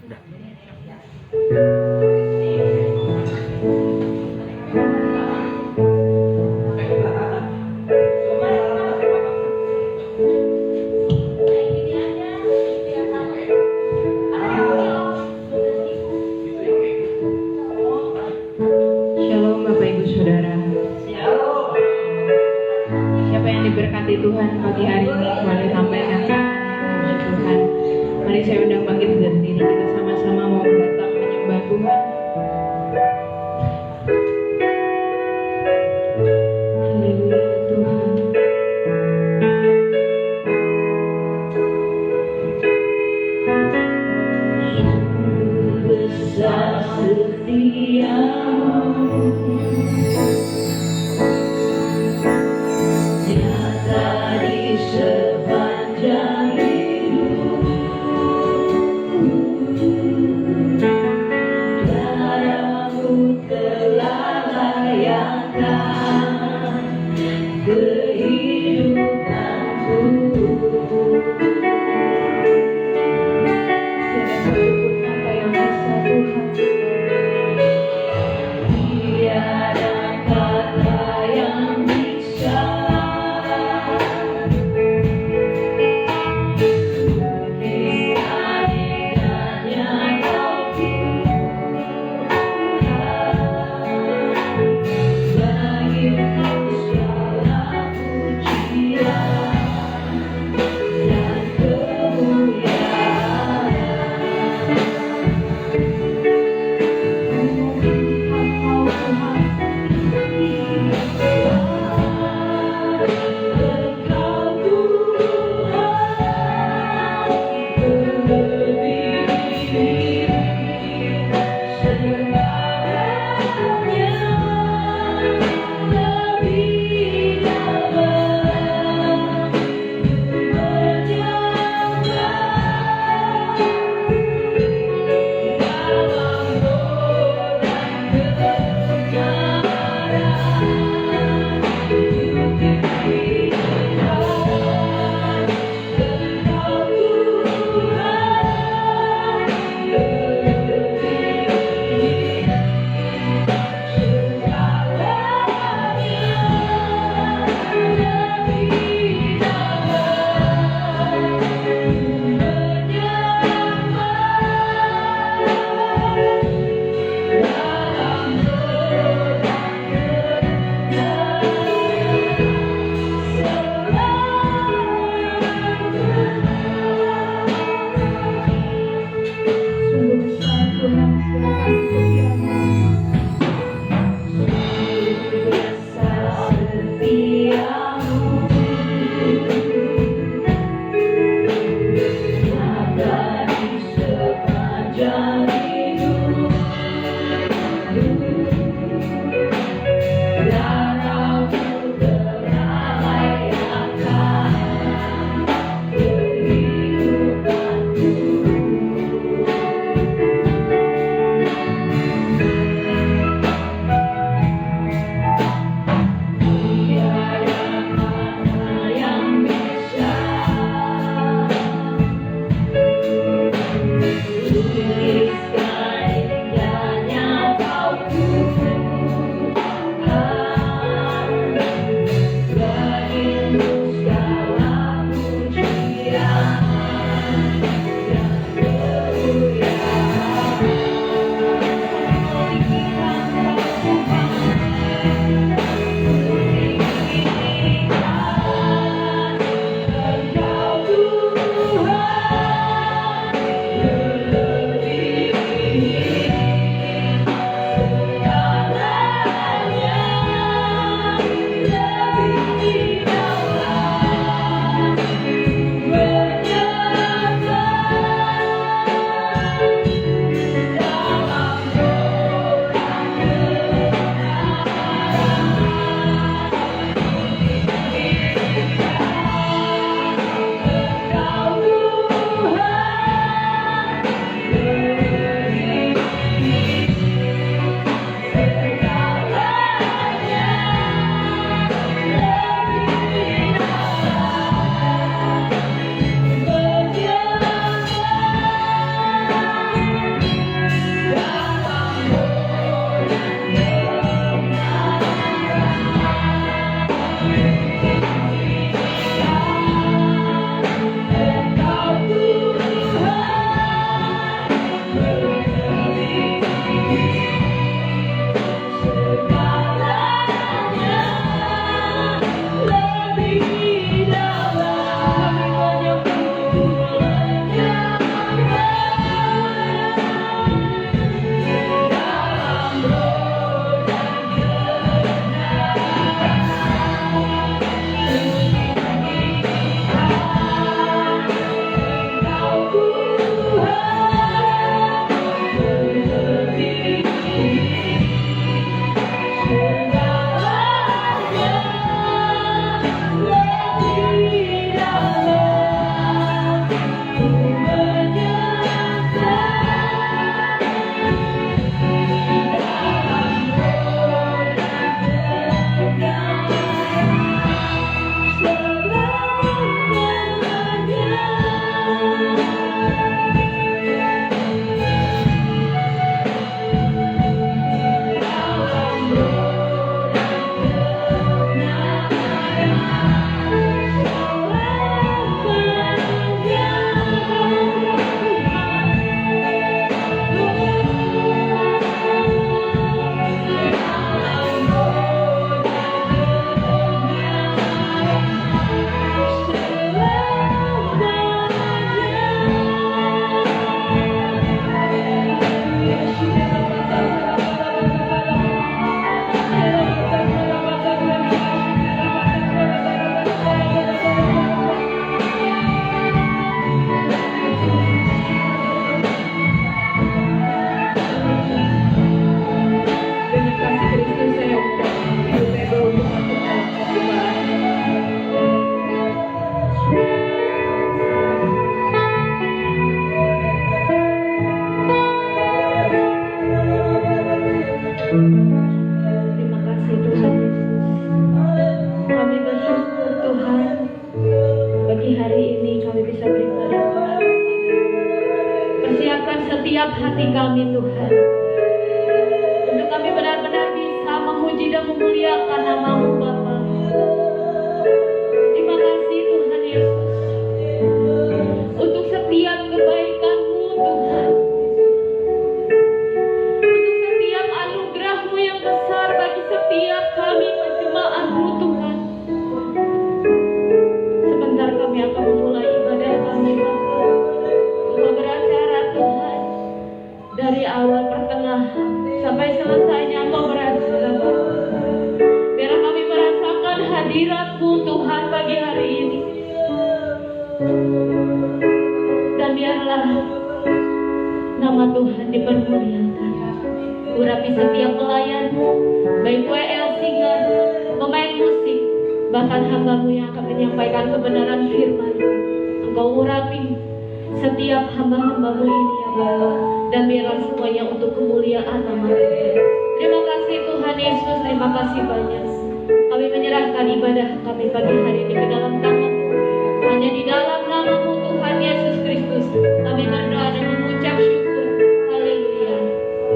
Shalom Bapak Ibu Saudara. Siapa yang diberkati Tuhan pagi hari ini, mari sampaikan puji Tuhan. Mari saya undang bangkit dari diri kita sama-sama mau datang menyembah Tuhan. Haleluya Tuhan. Besar setiamu, nyata di sepanjang hidup. Darahmu telah layakkan kehidupanku. Tiada satupun apa yang bisa Tuhan. Tiada Persiapkan setiap hati kami Tuhan, untuk kami benar-benar bisa memuji dan memuliakan nama-Mu Bapa. Terima kasih Tuhan Yesus, untuk setiap kebaikan-Mu Tuhan, untuk setiap anugerah-Mu yang besar bagi setiap kami jemaat-Mu Tuhan. Sebentar kami akan memulai ibadah kami Bapa. Engkau beracara Tuhan, dari awal pertengahan sampai selesainya Engkau beracara Bapa. Biar kami merasakan hadirat-Mu Tuhan pagi hari ini. Dan biarlah nama Tuhan dipermuliakan. Urapi setiap pelayan-Mu, baik WL Singer, pemain musik, bahkan hamba-Mu yang akan menyampaikan kebenaran firman-Mu. Engkau urapi setiap hamba-hamba-Mu ini ya Bapa, dan biarlah semuanya untuk kemuliaan nama Tuhan. Terima kasih Tuhan Yesus, terima kasih banyak. Kami menyerahkan ibadah kami pagi hari ini ke dalam tangan-Mu. Hanya di dalam nama-Mu Tuhan Yesus Kristus kami berdoa dan mengucap syukur. Haleluya.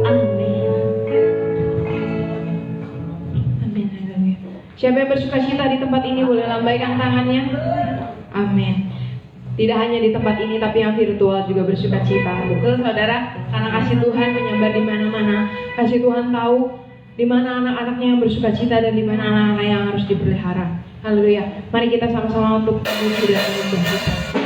Amin. Amin. Haleluya. Siapa yang bersuka cita di tempat ini boleh lambaikan tangannya. Amin. Tidak hanya di tempat ini tapi yang virtual juga bersuka cita. Betul saudara? Karena kasih Tuhan menyambar di mana-mana. Kasih Tuhan tahu di mana anak-anaknya yang bersuka cita dan di mana anak-anak yang harus dipelihara. Haleluya. Mari kita sama-sama untuk memuji dan menyembah Tuhan.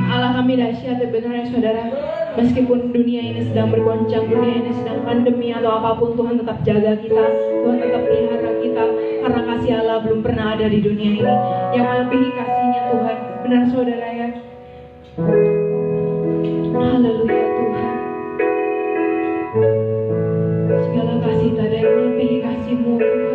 Allah kami dahsyat dan benar ya saudara. Meskipun dunia ini sedang bergoncang, dunia ini sedang pandemi atau apapun, Tuhan tetap jaga kita, Tuhan tetap pelihara kita, karena kasih Allah belum pernah ada di dunia ini yang melebihi kasihnya Tuhan. Benar saudara ya. Haleluya Tuhan. Segala kasih tak ada yang melebihi kasih-Mu Tuhan.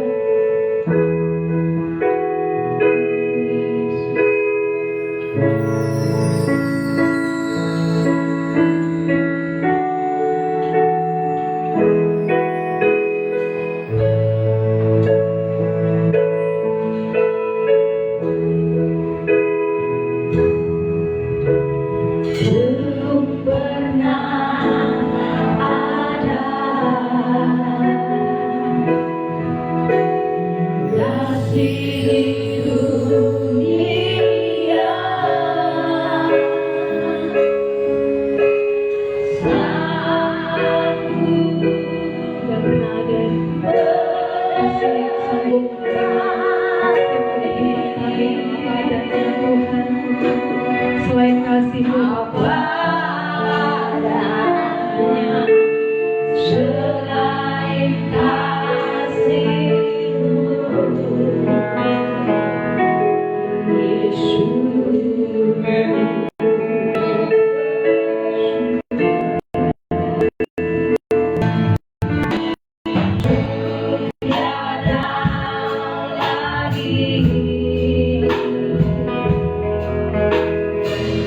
Selain kasih-Mu Bapa, selain kasih-Mu Yesus.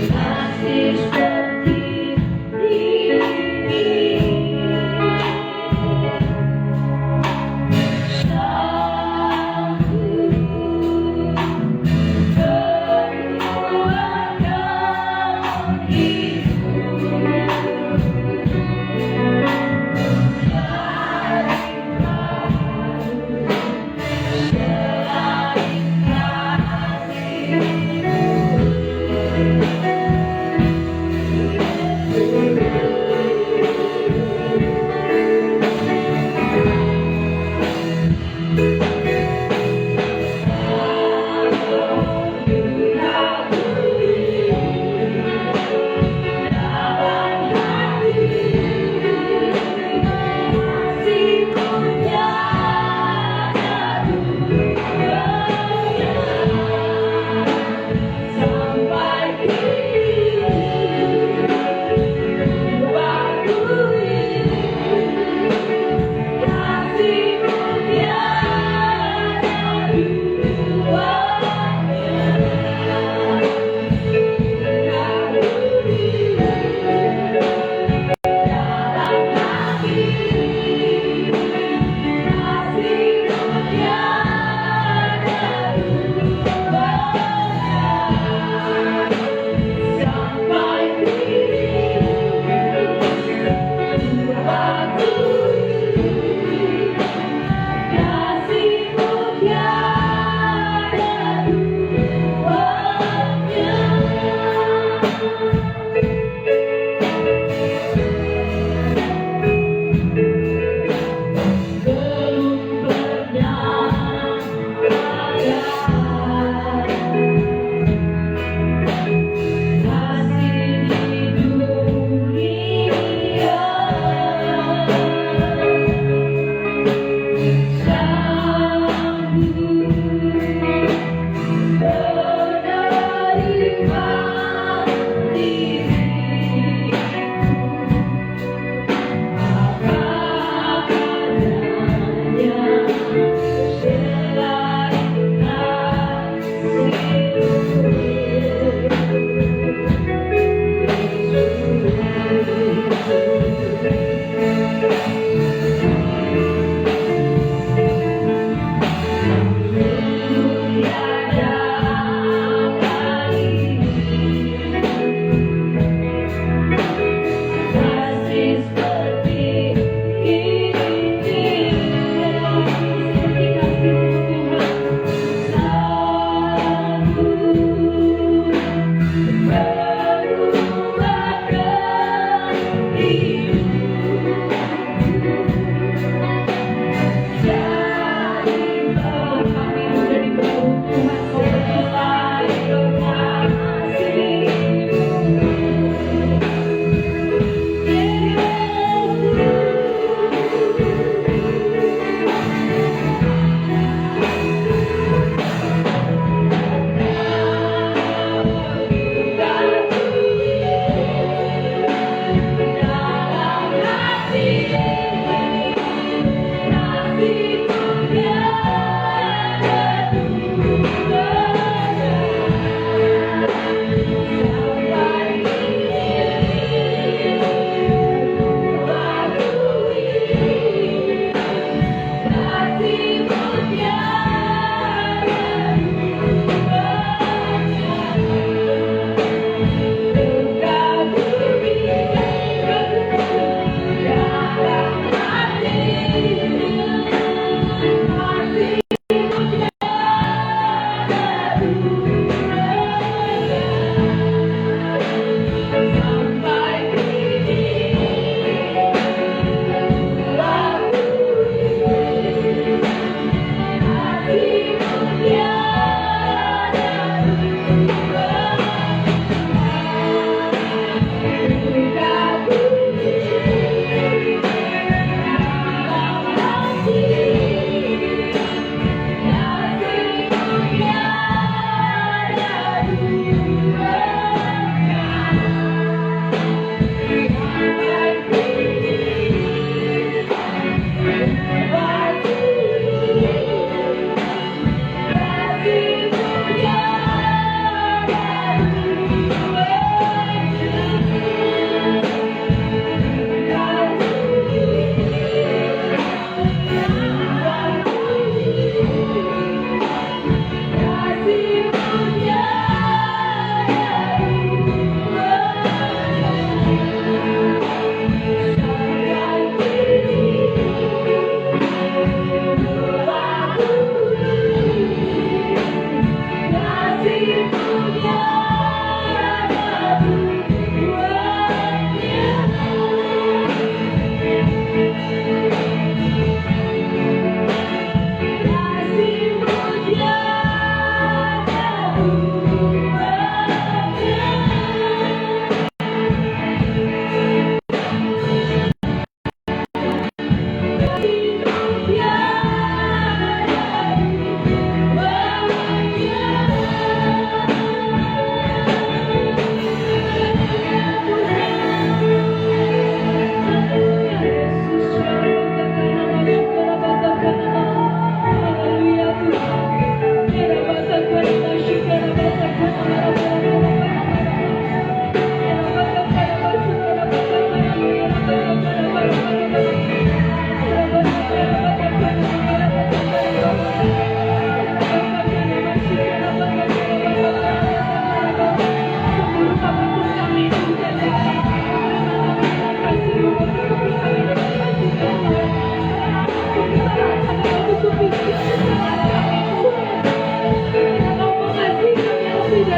Kasih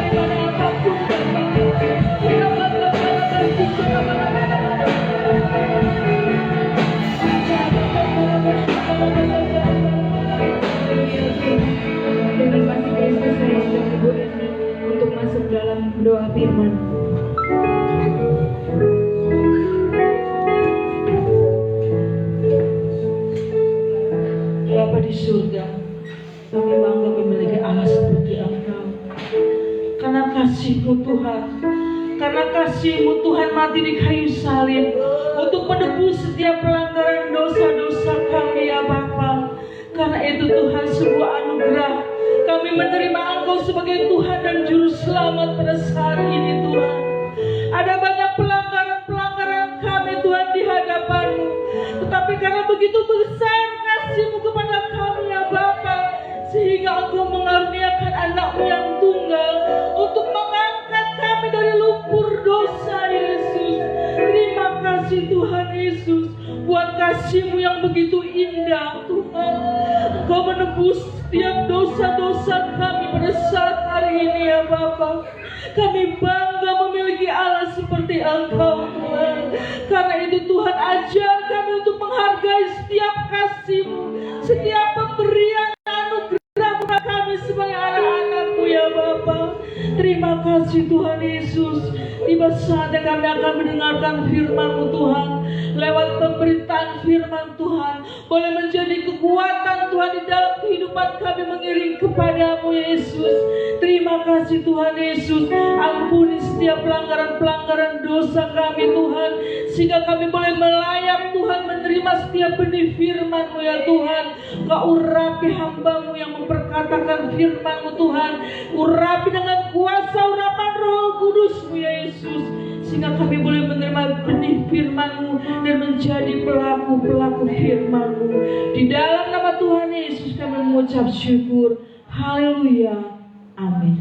daripada apapun Bapa. Kita bangga pada dengan kasih Kristus saya undang Ibu Eni untuk masuk dalam doa firman. Bapa di surga, kami bangga memiliki Allah seperti Engkau. Karena kasih-Mu Tuhan, karena kasih-Mu Tuhan mati di kayu salib untuk menebus setiap pelanggaran dosa-dosa kami ya Bapa. Karena itu Tuhan sebuah anugerah kami menerima Engkau sebagai Tuhan dan Juru Selamat pada saat ini Tuhan. Ada banyak pelanggaran kami Tuhan di hadapan-Mu, tetapi karena begitu besar kasih-Mu kepada kami ya Bapa, sehingga Engkau mengaruniakan anak-Mu yang tunggal untuk mengangkat kami dari lumpur dosa Yesus. Terima kasih Tuhan Yesus buat kasih-Mu yang begitu indah Tuhan. Engkau menebus setiap dosa-dosa kami pada saat hari ini ya Bapa. Kami bangga memiliki Allah seperti Engkau Tuhan. Karena itu Tuhan ajar kami untuk menghargai setiap kasih-Mu, setiap pemberian anugerah kepada kami sebagai anak-anak-Mu ya Bapa. Terima kasih Tuhan Yesus. Tiba saatnya kami akan mendengarkan firman-Mu Tuhan. Lewat pemberitaan firman Tuhan boleh menjadi kekuatan Tuhan di dalam kehidupan kami mengiring kepada-Mu Yesus. Terima kasih Tuhan Yesus. Ampuni setiap pelanggaran dosa kami Tuhan, sehingga kami boleh melayang Tuhan menerima setiap benih firman-Mu ya Tuhan. Kau urapi hamba-Mu yang memperkatakan firman-Mu Tuhan. Urapi dengan kuasa urapan Roh Kudus-Mu ya Yesus, sehingga kami boleh menerima benih firman-Mu dan menjadi pelaku-pelaku firman-Mu. Di dalam nama Tuhan Yesus kami mengucap syukur. Haleluya. Amin.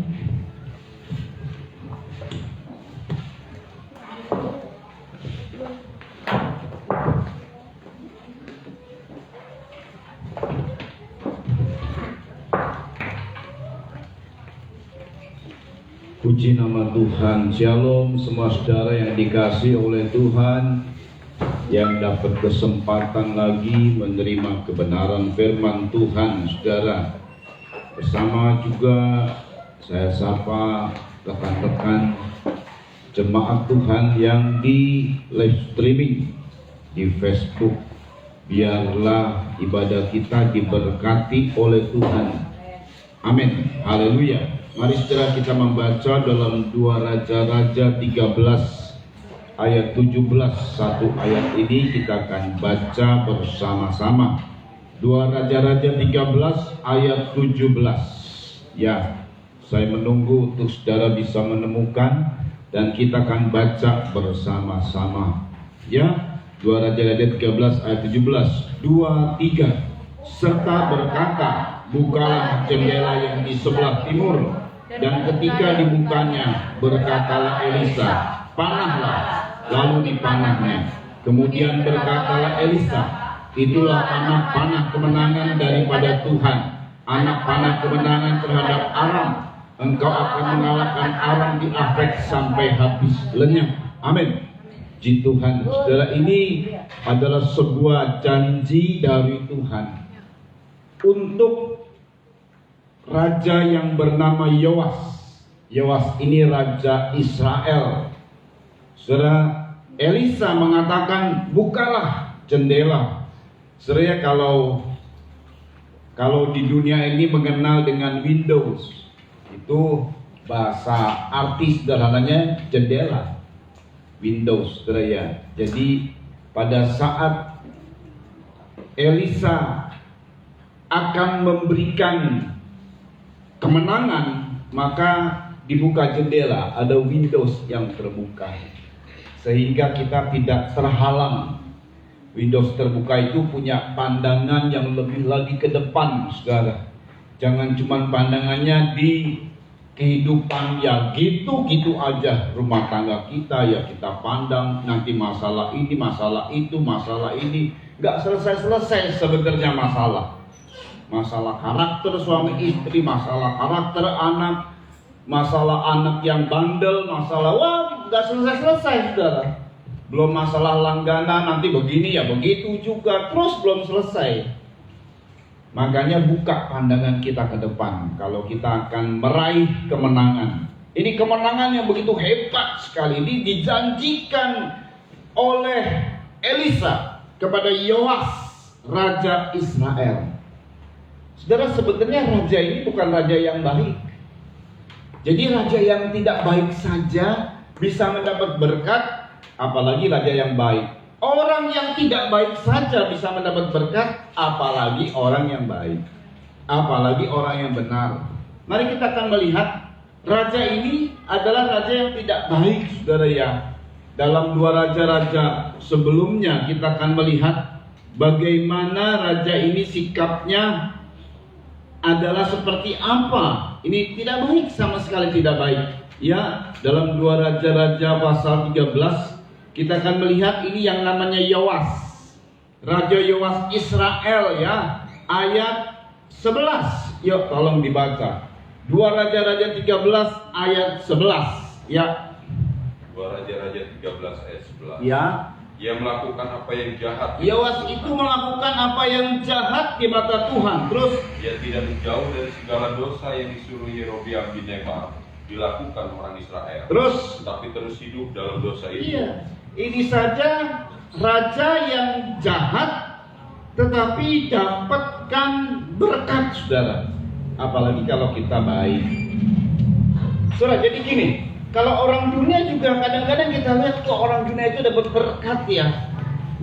Puji nama Tuhan. Shalom semua saudara yang dikasihi oleh Tuhan, yang dapat kesempatan lagi menerima kebenaran firman Tuhan. Saudara, bersama juga saya sapa rekan-rekan jemaat Tuhan yang di live streaming di Facebook. Biarlah ibadah kita diberkati oleh Tuhan. Amin. Haleluya. Mari saudara kita membaca dalam 2 Raja-Raja 13 ayat 17. Satu ayat ini kita akan baca bersama-sama. 2 Raja-Raja 13 ayat 17. Ya, saya menunggu untuk saudara bisa menemukan dan kita akan baca bersama-sama. Ya, 2 Raja-Raja 13 ayat 17. 2, 3. Serta berkata, bukalah jendela yang di sebelah timur. Dan ketika dibukanya, berkatalah Elisa, panahlah. Lalu dipanahnya. Kemudian berkatalah Elisa, itulah anak panah kemenangan daripada Tuhan, anak panah kemenangan terhadap Aram. Engkau akan mengalahkan Aram di Afek sampai habis lenyap. Amin. Puji Tuhan. Saudara, ini adalah sebuah janji dari Tuhan untuk raja yang bernama Yoas. Yoas ini raja Israel. Saudara, Elisa mengatakan, bukalah jendela. Saudara, kalau di dunia ini mengenal dengan Windows, itu bahasa artis sederhananya jendela. Windows, saudara ya. Jadi pada saat Elisa akan memberikan kemenangan, maka dibuka jendela, ada Windows yang terbuka, sehingga kita tidak terhalang. Windows terbuka itu punya pandangan yang lebih lagi ke depan, saudara. Jangan cuma pandangannya di kehidupan ya gitu-gitu aja, rumah tangga kita ya kita pandang, nanti masalah ini, masalah itu, masalah ini, nggak selesai-selesai sebenarnya masalah. Masalah karakter suami istri, masalah karakter anak, masalah anak yang bandel, masalah nggak selesai, saudara. Belum masalah langganan, nanti begini ya begitu juga, terus belum selesai. Makanya buka pandangan kita ke depan kalau kita akan meraih kemenangan. Ini kemenangan yang begitu hebat sekali. Ini dijanjikan oleh Elisa kepada Yoas, raja Israel. Saudara, sebenarnya raja ini bukan raja yang baik. Jadi raja yang tidak baik saja bisa mendapat berkat, apalagi raja yang baik. Orang yang tidak baik saja bisa mendapat berkat, apalagi orang yang baik, apalagi orang yang benar. Mari kita akan melihat raja ini adalah raja yang tidak baik, saudara ya. Dalam 2 raja-raja sebelumnya kita akan melihat bagaimana raja ini sikapnya adalah seperti apa. Ini tidak baik, sama sekali tidak baik. Ya, dalam 2 raja-raja pasal 13 kita akan melihat ini yang namanya Yoas, Raja Yoas Israel ya, ayat 11. Yuk tolong dibaca. 2 Raja-Raja 13 ayat 11 ya. 2 Raja-Raja 13 ayat 11. Ya. Ia melakukan apa yang jahat. Yoas itu melakukan apa yang jahat di mata Tuhan. Terus Ia tidak menjauh dari segala dosa yang disuruh Yerobeam bin Nebat dilakukan orang Israel. Terus Tetapi terus hidup dalam dosa itu. iya, ini saja raja yang jahat tetapi dapatkan berkat, saudara. Apalagi kalau kita baik. Saudara, jadi gini, kalau orang dunia juga kadang-kadang kita lihat kok orang dunia itu dapat berkat ya.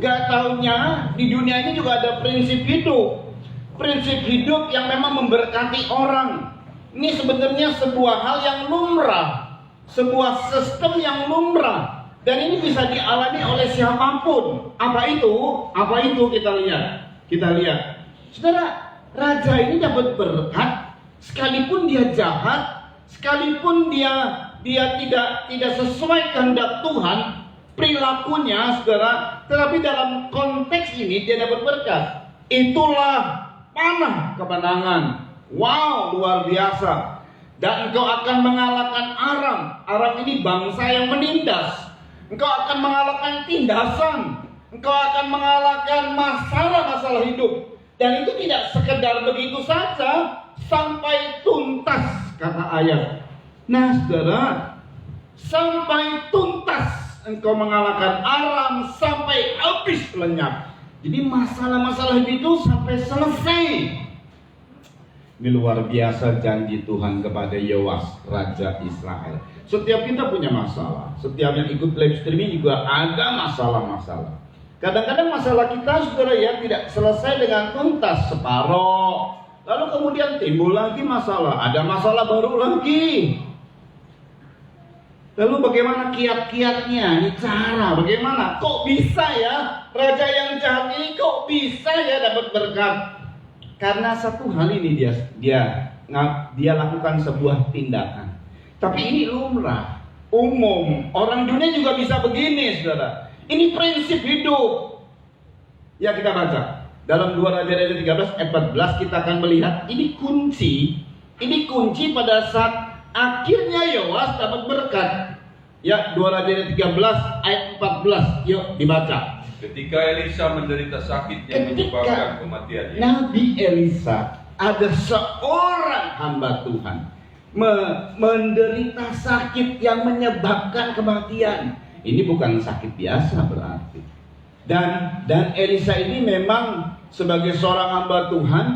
Gak taunya di dunia ini juga ada prinsip hidup. Prinsip hidup yang memang memberkati orang. Ini sebenarnya sebuah hal yang lumrah, sebuah sistem yang lumrah, dan ini bisa dialami oleh siapapun. Apa itu? Apa itu kita lihat? Kita lihat, saudara, raja ini dapat berkat, sekalipun dia jahat, sekalipun dia tidak sesuai kehendak Tuhan perilakunya, saudara, tetapi dalam konteks ini dia dapat berkat. Itulah panah kemenangan. Wow, luar biasa. Dan engkau akan mengalahkan Aram. Aram ini bangsa yang menindas. Engkau akan mengalahkan tindasan. Engkau akan mengalahkan masalah-masalah hidup. Dan itu tidak sekedar begitu saja, sampai tuntas, kata ayat. Nah, saudara, sampai tuntas engkau mengalahkan Aram, sampai habis lenyap. Jadi masalah-masalah itu sampai selesai. Ini luar biasa janji Tuhan kepada Yoas, Raja Israel. Setiap kita punya masalah. Setiap yang ikut live streaming juga ada masalah-masalah. Kadang-kadang masalah kita, saudara ya, tidak selesai dengan tuntas, separoh. Lalu kemudian timbul lagi masalah. Ada masalah baru lagi. Lalu bagaimana kiat-kiatnya? Ini cara bagaimana? Kok bisa ya raja yang jahat ini kok bisa ya dapat berkat? Karena satu hal ini dia lakukan sebuah tindakan. Tapi ini lumrah, umum. Orang dunia juga bisa begini, saudara. Ini prinsip hidup. Ya, kita baca dalam 2 Raja-Raja 13 ayat 14 kita akan melihat ini kunci. Ini kunci pada saat akhirnya Yoas dapat berkat. Ya, 2 Raja-Raja 13 ayat 14. Yuk dibaca. Ketika Elisa menderita sakit yang menyebabkan kematiannya, Nabi Elisa, ada seorang hamba Tuhan menderita sakit yang menyebabkan kematian. Ini bukan sakit biasa berarti. Dan Elisa ini memang sebagai seorang hamba Tuhan,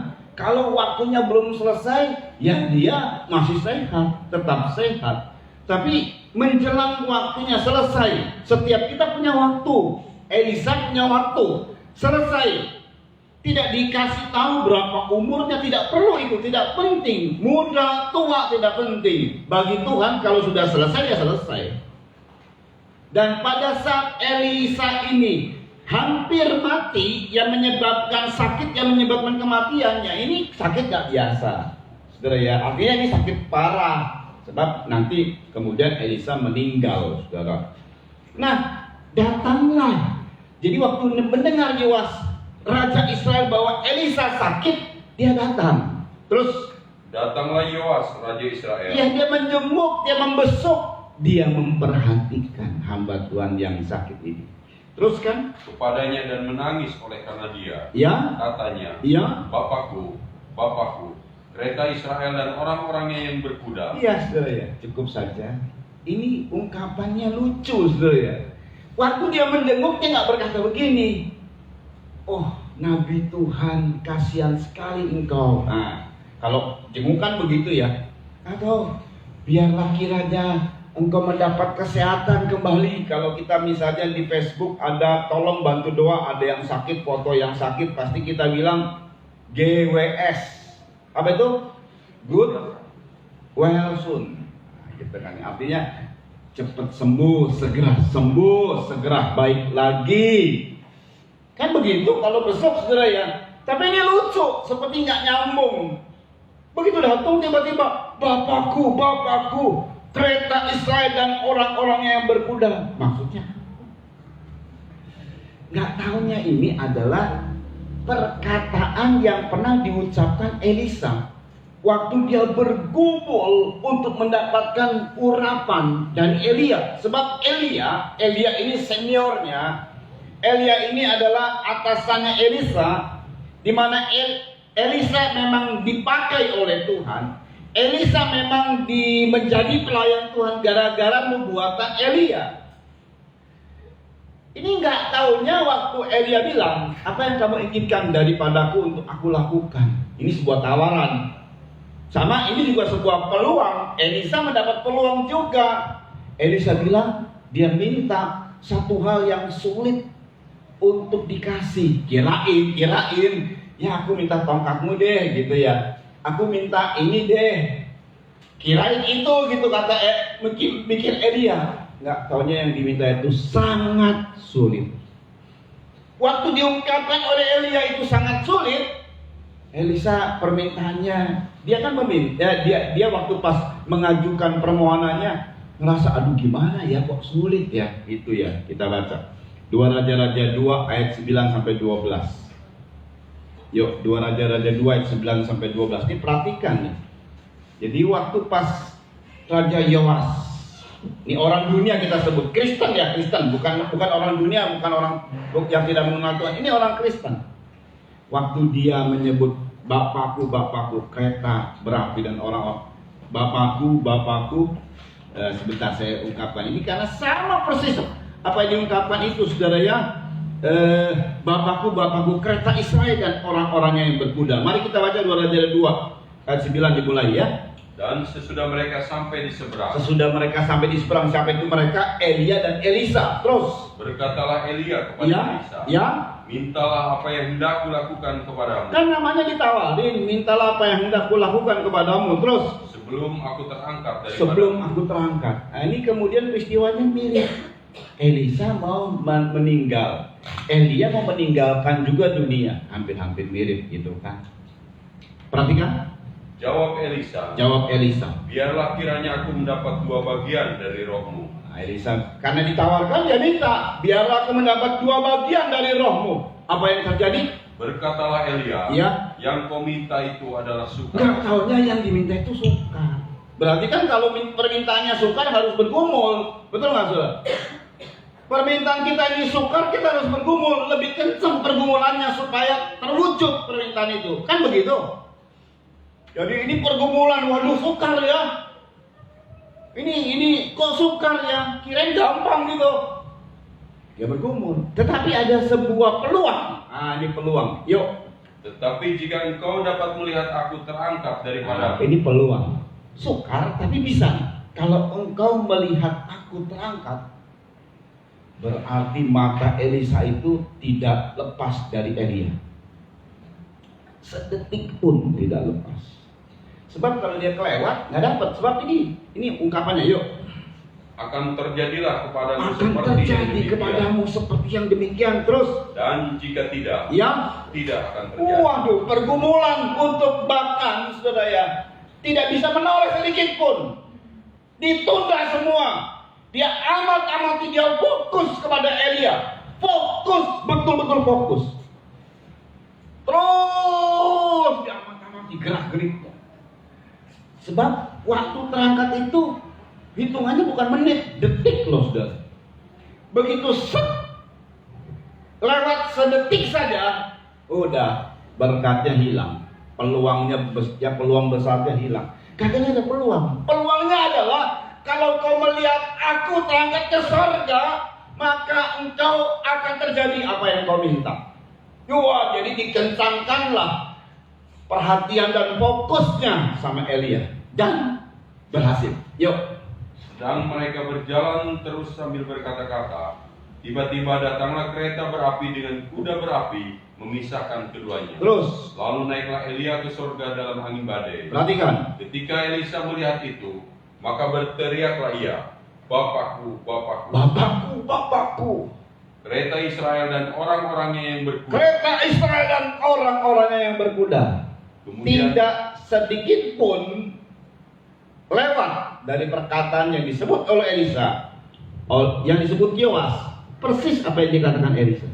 kalau waktunya belum selesai, ya dia masih sehat, tetap sehat. Tapi menjelang waktunya selesai, setiap kita punya waktu. Elisa punya waktu, selesai. Tidak dikasih tahu berapa umurnya, tidak perlu itu, tidak penting. Muda, tua, tidak penting. Bagi Tuhan kalau sudah selesai, ya selesai. Dan pada saat Elisa ini hampir mati, yang menyebabkan sakit, yang menyebabkan kematiannya, ini sakit gak biasa, saudara ya. Artinya ini sakit parah, sebab nanti kemudian Elisa meninggal, saudara. Nah, datanglah. Jadi waktu mendengar Yoas, Raja Israel, bahwa Elisa sakit, dia datang. Terus Datanglah Yoas, Raja Israel. Ya, dia menjenguk, dia membesuk, dia memperhatikan hamba Tuhan yang sakit ini. Terus kan? Kepadanya dan menangis oleh karena dia. Ya, Katanya, ya, Bapakku, Bapakku, kereta Israel dan orang-orangnya yang berkuda. iya saudara ya, cukup saja. Ini ungkapannya lucu saudara ya. Waktu dia menjenguk, dia nggak berkata begini, oh Nabi Tuhan, kasihan sekali engkau. Nah, kalau jengukan begitu ya. Atau biarlah kiranya engkau mendapat kesehatan kembali. Kalau kita misalnya di Facebook ada tolong bantu doa, ada yang sakit, foto yang sakit, pasti kita bilang GWS. Apa itu? Good well soon. Nah, gitu kan. Artinya cepat sembuh, segera baik lagi. Kan begitu kalau besok saudara ya. Tapi ini lucu, seperti nggak nyambung. Begitu datang tiba-tiba, Bapakku, kereta Israel dan orang-orangnya yang berkuda. Maksudnya nggak tahunya ini adalah perkataan yang pernah diucapkan Elisa waktu dia bergumul untuk mendapatkan urapan dari Elia. Sebab Elia ini seniornya. Elia ini adalah atasannya Elisa, di mana Elisa memang dipakai oleh Tuhan. Elisa memang menjadi pelayan Tuhan gara-gara nubuatan Elia. Ini nggak taunya waktu Elia bilang, apa yang kamu inginkan daripadaku untuk aku lakukan. Ini sebuah tawaran. Sama ini juga sebuah peluang. Elisa mendapat peluang juga. Elisa bilang, dia minta satu hal yang sulit untuk dikasih. Kirain, ya aku minta tongkatmu deh gitu ya. Aku minta ini deh. Kirain itu gitu kata mikir Elia. Nggak taunya yang diminta itu sangat sulit. Waktu diungkapkan oleh Elia itu sangat sulit, Elisa permintaannya, dia kan meminta, dia waktu pas mengajukan permohonannya ngerasa aduh gimana ya kok sulit ya, itu ya kita baca 2 Raja-Raja 2 ayat 9 sampai 12. Yuk 2 Raja-Raja 2 ayat 9 sampai 12 ini perhatikan nih. Jadi waktu pas Raja Yoas, ini orang dunia kita sebut Kristen ya, Kristen bukan orang dunia, bukan orang yang tidak mengenal Tuhan, ini orang Kristen. Waktu dia menyebut Bapakku, kereta berapi dan orang Bapakku, sebentar saya ungkapkan ini karena sama persis apa yang diungkapkan itu saudara ya. Bapakku, kereta Israel dan orang-orangnya yang berkuda. Mari kita baca 2 Raja 2 ayat 9 dimulai ya. Dan sesudah mereka sampai di seberang. Siapa itu mereka? Elia dan Elisa. Terus Berkatalah Elia kepada Elisa, ya, mintalah apa yang hendak kulakukan kepadamu. kan namanya ditawarin, mintalah apa yang hendak kulakukan kepadamu. Terus Sebelum aku terangkat. Nah, ini kemudian peristiwanya mirip. Elisa mau meninggal, Elia mau meninggalkan juga dunia, hampir-hampir mirip gitu kan. Perhatikan. Jawab Elisa, biarlah kiranya aku mendapat 2 bagian dari rohmu. Nah, Elisa karena ditawarkan dia minta, biarlah aku mendapat 2 bagian dari rohmu. Apa yang terjadi? Berkatalah Elia, ya, yang kau minta itu adalah sukar. Nggak taunya yang diminta itu sukar. Berarti kan kalau permintaannya sukar harus bergumul, betul nggak saudara? Permintaan kita ini sukar, kita harus bergumul, lebih kencang pergumulannya supaya terwujud permintaan itu, kan begitu? Jadi ini pergumulan, waduh sukar ya. Ini kok sukar ya? Kirain gampang gitu. Ya bergumul. Tetapi ada sebuah peluang. Ah, ini peluang. Yuk. Tetapi jika engkau dapat melihat aku terangkat daripada ini peluang. Sukar tapi bisa. Kalau engkau melihat aku terangkat, berarti mata Elisa itu tidak lepas dari Elia. Sedetik pun tidak lepas. Sebab kalau dia kelewat nggak dapat. Sebab ini ungkapannya. Yuk. akan terjadilah kepadamu Akan seperti yang terjadi demikian. kepadamu seperti yang demikian. Terus Dan jika tidak, ya, tidak akan terjadi. waduh, pergumulan untuk bahkan saudara ya tidak bisa menoleh sedikit pun. Ditunda semua. Dia amat dia fokus kepada Elia. Fokus, betul-betul fokus. Terus dia amat gerak-geriknya. Sebab waktu terangkat itu hitungannya bukan menit, detik loh saudara. Begitu lewat sedetik saja, udah berkatnya hilang, peluang besarnya hilang. Katanya ada peluang. Peluangnya adalah kalau kau melihat aku terangkat ke surga, maka engkau akan terjadi apa yang kau minta. Wah, jadi dikencangkanlah perhatian dan fokusnya sama Elia dan berhasil. Yuk. Sedang mereka berjalan terus sambil berkata-kata, tiba-tiba datanglah kereta berapi dengan kuda berapi memisahkan keduanya. Terus. Lalu naiklah Elia ke surga dalam angin badai. Perhatikan. Ketika Elisa melihat itu, maka berteriaklah ia, Bapakku, Bapakku. Bapakku, Bapakku. Kereta Israel dan orang-orangnya yang berkuda. Kereta Israel dan orang-orangnya yang berkuda. Kemudian Tidak sedikit pun lewat dari perkataan yang disebut oleh Elisa, yang disebut Yoas. Persis apa yang dikatakan Elisa.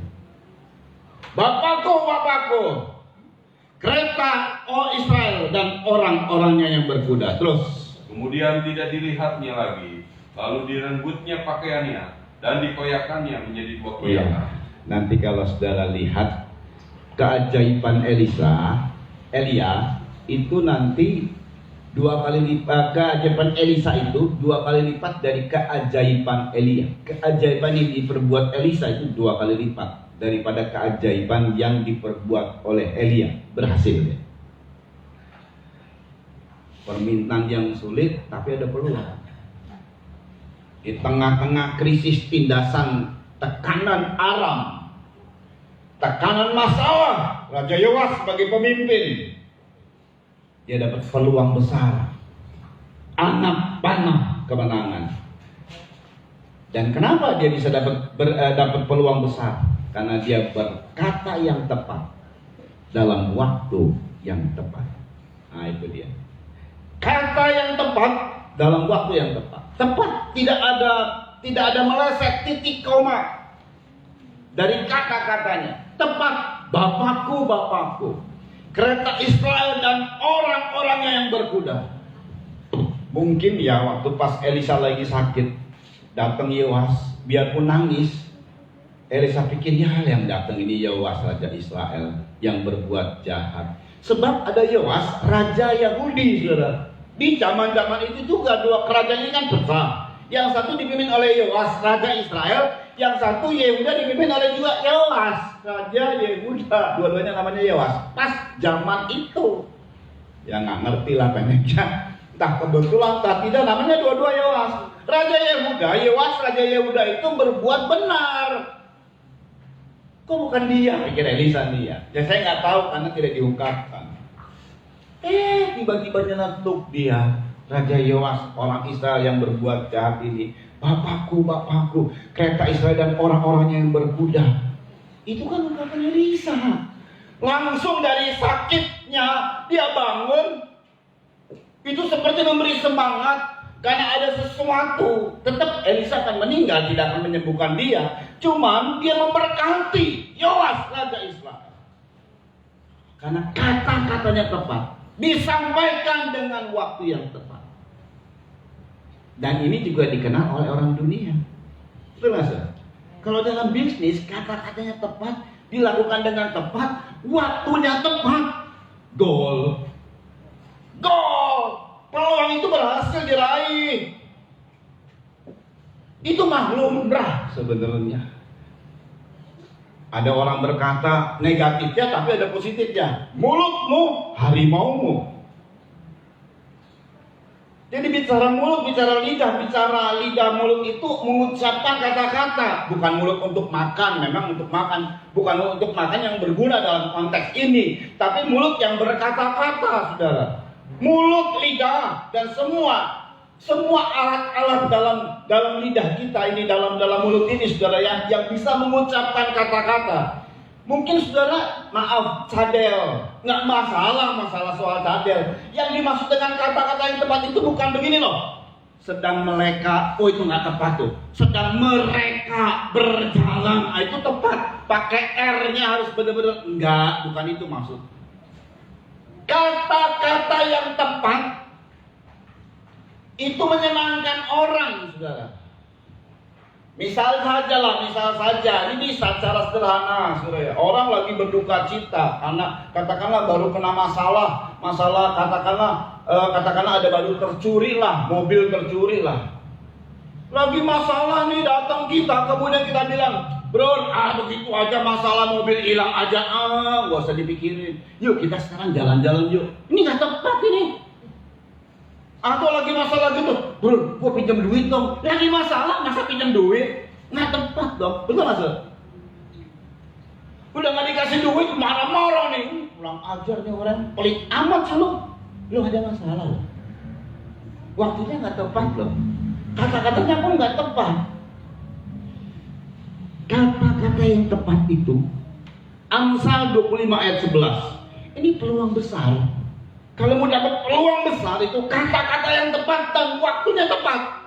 Bapakku, Bapakku. Kereta Israel dan orang-orangnya yang berkuda. Terus. kemudian tidak dilihatnya lagi, lalu direnggutnya pakaiannya dan dikoyakannya menjadi dua koyakan. Iya. Nanti kalau saudara lihat keajaiban Elia itu nanti dua kali lipat. Keajaiban Elisa itu dua kali lipat dari keajaiban Elia. Keajaiban yang diperbuat Elisa itu dua kali lipat daripada keajaiban yang diperbuat oleh Elia. Berhasil ya. Permintaan yang sulit tapi ada peluang. Di tengah-tengah krisis tindasan, tekanan Aram, tekanan masalah, Raja Yoas sebagai pemimpin, dia dapat peluang besar, anak panah kemenangan. Dan kenapa dia bisa dapat peluang besar? Karena dia berkata yang tepat dalam waktu yang tepat. Nah itu dia. Kata yang tepat dalam waktu yang tepat. Tepat, tidak ada meleset titik koma dari kata-katanya. Tepat, Bapakku, Bapakku. Kereta Israel dan orang-orangnya yang berkuda. Mungkin ya waktu pas Elisa lagi sakit, datang Yoas, biarpun nangis, Elisa pikir ya yang datang ini Yoas Raja Israel yang berbuat jahat. Sebab ada Yoas Raja Yahudi, saudara. Di zaman-zaman itu juga dua kerajaan ini kan besar. Yang satu dipimpin oleh Yoas Raja Israel, yang satu Yehuda dipimpin oleh juga Yoas Raja Yehuda. Dua-duanya namanya Yoas. Pas zaman itu, ya nggak ngerti lah pendeknya. Entah kebetulan, entah tidak, namanya dua-dua Yoas. Raja Yehuda, Yoas Raja Yehuda itu berbuat benar. Kok bukan dia? Pikir Elisa dia. Ya saya nggak tahu karena tidak diungkapkan. Tiba-tiba nyentuh dia, Raja Yoas, orang Israel yang berbuat jahat ini. Bapakku, Bapakku, kereta Israel dan orang-orangnya yang berkuda. Itu kan ungkapan Elisa. Langsung dari sakitnya dia bangun. Itu seperti memberi semangat. Karena ada sesuatu. Tetap Elisa akan meninggal, tidak akan menyembuhkan dia. Cuman dia memberkati Yoas, Raja Israel. Karena kata-katanya tepat, disampaikan dengan waktu yang tepat. Dan ini juga dikenal oleh orang dunia. Betul nggak, Sir? Kalau dalam bisnis kata-katanya tepat, dilakukan dengan tepat, waktunya tepat, gol. Peluang itu berhasil diraih. Itu lumrah sebenarnya. Ada orang berkata negatifnya tapi ada positifnya. Mulutmu harimaumu. Jadi bicara mulut, bicara lidah mulut itu mengucapkan kata-kata. Bukan mulut untuk makan, memang untuk makan. Bukan mulut untuk makan yang berguna dalam konteks ini. Tapi mulut yang berkata-kata, saudara. Mulut, lidah, dan semua alat-alat dalam lidah kita ini, dalam mulut ini, saudara, yang bisa mengucapkan kata-kata. Mungkin saudara, maaf, cadel, nggak masalah soal cadel. Yang dimaksud dengan kata-kata yang tepat itu bukan begini loh. Sedang mereka, itu nggak tepat tuh. Sedang mereka berjalan, itu tepat. Pakai R-nya harus benar-benar, enggak, bukan itu maksud. Kata-kata yang tepat itu menyenangkan orang, saudara. Misal saja, ini secara sederhana, saudara. Orang lagi berduka cita karena katakanlah baru kena masalah katakanlah ada baru tercuri lah, mobil tercuri lah. Lagi masalah nih datang kita, kemudian kita bilang, bro, begitu aja masalah mobil hilang aja, gak usah dipikirin. Yuk kita sekarang jalan-jalan yuk. Ini gak tepat ini. Atau lagi masalah gitu, bro, gua pinjam duit dong. Lagi masalah, masa pinjam duit? Nggak tepat dong, betul nggak sih? Udah nggak dikasih duit, marah-marah nih. Pulang ajar nih orang, pelit amat sih lo. Lo ada masalah lo. Waktunya nggak tepat loh. Kata-katanya pun nggak tepat. Kata-kata yang tepat itu, Amsal 25 ayat 11. Ini peluang besar. Kalau mau dapat peluang besar itu kata-kata yang tepat dan waktunya tepat.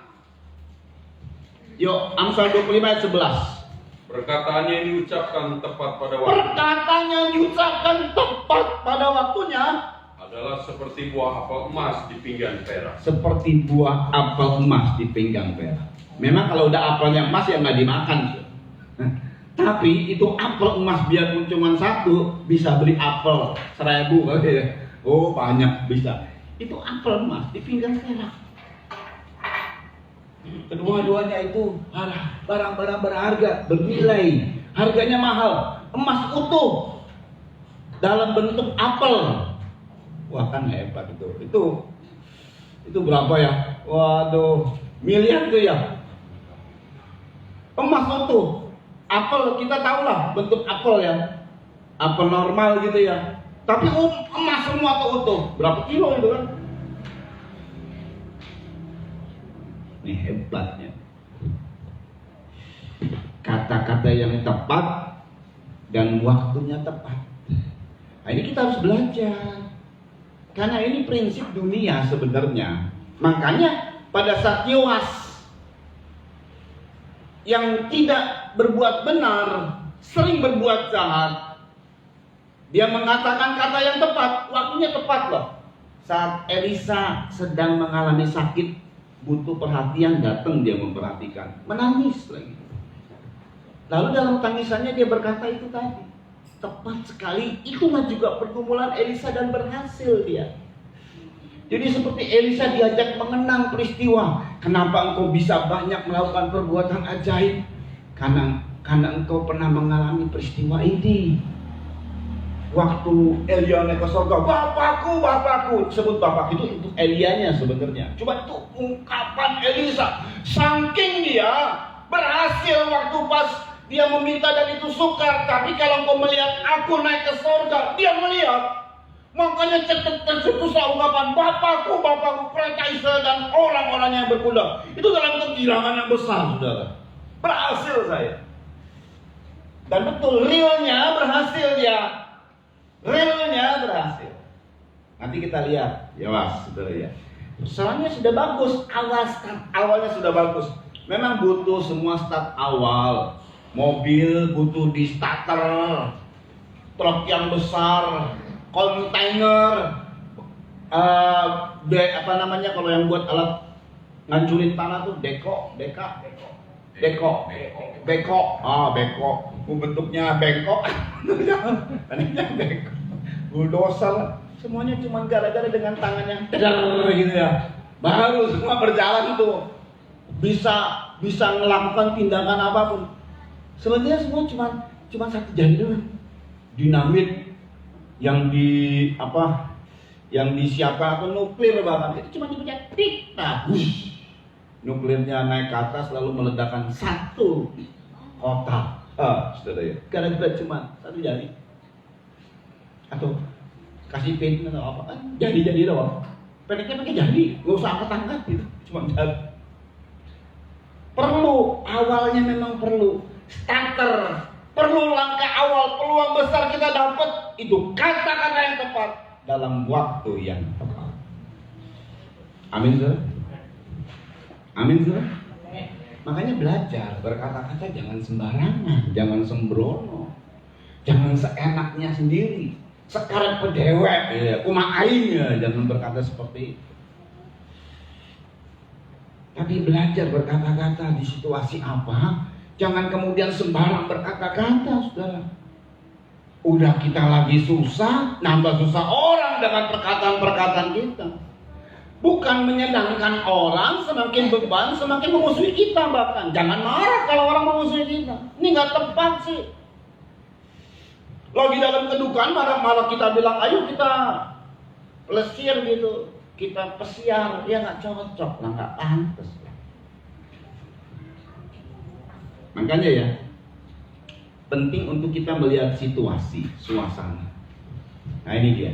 Yuk, Amsal 25 ayat 11. Perkataannya yang diucapkan tepat pada waktu. Perkataannya diucapkan tepat pada waktunya adalah seperti buah apel emas di pinggan perak. Seperti buah apel emas di pinggang perak. Memang kalau udah apelnya emas ya nggak dimakan. Tapi itu apel emas biarpun cuma satu bisa beli apel 1.000 kali ya. Oh banyak bisa. Itu apel emas di pinggang perak. Kedua-duanya itu barang-barang berharga, bernilai, harganya mahal. Emas utuh dalam bentuk apel. Wah kan hebat itu. Itu berapa ya? Waduh, miliar tuh ya. Emas utuh. Apel kita tahu lah bentuk apel ya. Apel normal gitu ya. Tapi emas semua tuh utuh. Berapa kilo itu kan? Ini hebatnya. Kata-kata yang tepat dan waktunya tepat. Nah, ini kita harus belajar. Karena ini prinsip dunia sebenarnya. Makanya pada saat Yoas yang tidak berbuat benar, sering berbuat jahat, dia mengatakan kata yang tepat, waktunya tepat loh. Saat Elisa sedang mengalami sakit, butuh perhatian, datang dia memperhatikan, menangis lagi. Lalu dalam tangisannya dia berkata itu tadi, tepat sekali. Itulah juga pergumulan Elisa dan berhasil dia. Jadi seperti Elisa diajak mengenang peristiwa. Kenapa engkau bisa banyak melakukan perbuatan ajaib? Karena engkau pernah mengalami peristiwa ini. Waktu Elia naik ke surga, Bapakku, sebut Bapak itu untuk Elianya sebenarnya. Cuma itu ungkapan Elisa. Saking dia berhasil waktu pas dia meminta dan itu sukar. Tapi kalau engkau melihat aku naik ke surga, dia melihat. Makanya tercetuslah ungkapan Bapakku, kereta Israel dan orang-orangnya yang berkuda. Itu dalam kegirangan yang besar, saudara. Berhasil saya. Dan betul, realnya berhasil dia. Realnya berhasil. Nanti kita lihat, ya mas, saudara ya. Soalnya sudah bagus, awalnya sudah bagus. Memang butuh semua start awal. Mobil butuh di starter, truk yang besar, kontainer, kalau yang buat alat ngancurin tanah tuh beko. Bentuknya bengkok, bentuknya bengkok, bulldozer, semuanya cuma gara-gara dengan tangannya gitu ya. Baru semua berjalan tuh, bisa melakukan tindakan apapun. Sebenarnya semua cuma satu jari doang. Dinamit yang disiapkan atau nuklir bahkan itu cuma dipencet tik, nuklirnya naik ke atas lalu meledakkan satu kota. Saudara ya, gara-gara cuma satu jari atau kasih pin atau apa kan jadi doang. Pendeknya pakai jari, nggak usah angkat gitu, cuma jari. Perlu awalnya memang perlu starter, perlu langkah awal, peluang besar kita dapat itu kata-kata yang tepat dalam waktu yang tepat. Amin saudara. Amin saudara. Makanya belajar berkata-kata jangan sembarangan, jangan sembrono, jangan seenaknya sendiri, sekarat pedewek, kumaha aing ya, jangan berkata seperti itu. Tapi belajar berkata-kata di situasi apa. Jangan kemudian sembarang berkata-kata, saudara. Udah kita lagi susah, nambah susah orang dengan perkataan-perkataan kita. Bukan menyenangkan orang, semakin beban, semakin memusuhi kita bahkan. Jangan marah kalau orang memusuhi kita. Ini nggak tepat sih. Lagi dalam kedukaan marah-marah kita bilang, ayo kita plesir gitu, kita pesiar, ya nggak cocok lah, nggak pantas. Makanya ya, penting untuk kita melihat situasi, suasana. Nah ini dia.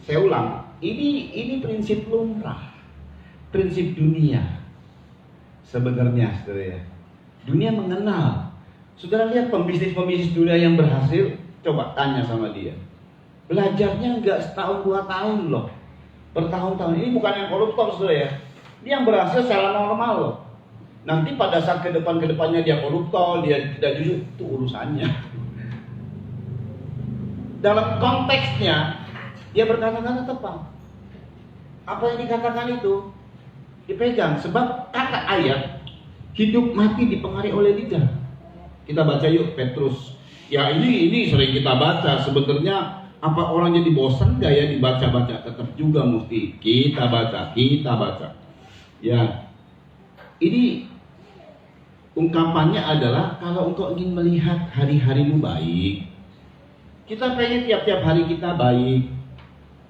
Saya ulang, ini prinsip lumrah, prinsip dunia. Sebenarnya, saudara ya, dunia mengenal. Saudara lihat pembisnis-pembisnis dunia yang berhasil, coba tanya sama dia. Belajarnya nggak setahun 2 tahun loh, bertahun-tahun. Ini bukan yang koruptor, saudara ya. Ini yang berhasil secara normal loh. Nanti pada saat kedepannya dia koruptor, dia tidak jujur, itu urusannya. Dalam konteksnya, dia berkata-kata tepat. Apa yang dikatakan itu dipegang, sebab kata ayat hidup mati dipengaruhi oleh lidah. Kita baca yuk Petrus. Ya ini sering kita baca. Sebenarnya apa orang jadi bosan gak ya dibaca-baca? Tetap juga mesti kita baca. Ya, ini ungkapannya adalah kalau engkau ingin melihat hari-harimu baik, kita pengen tiap-tiap hari kita baik.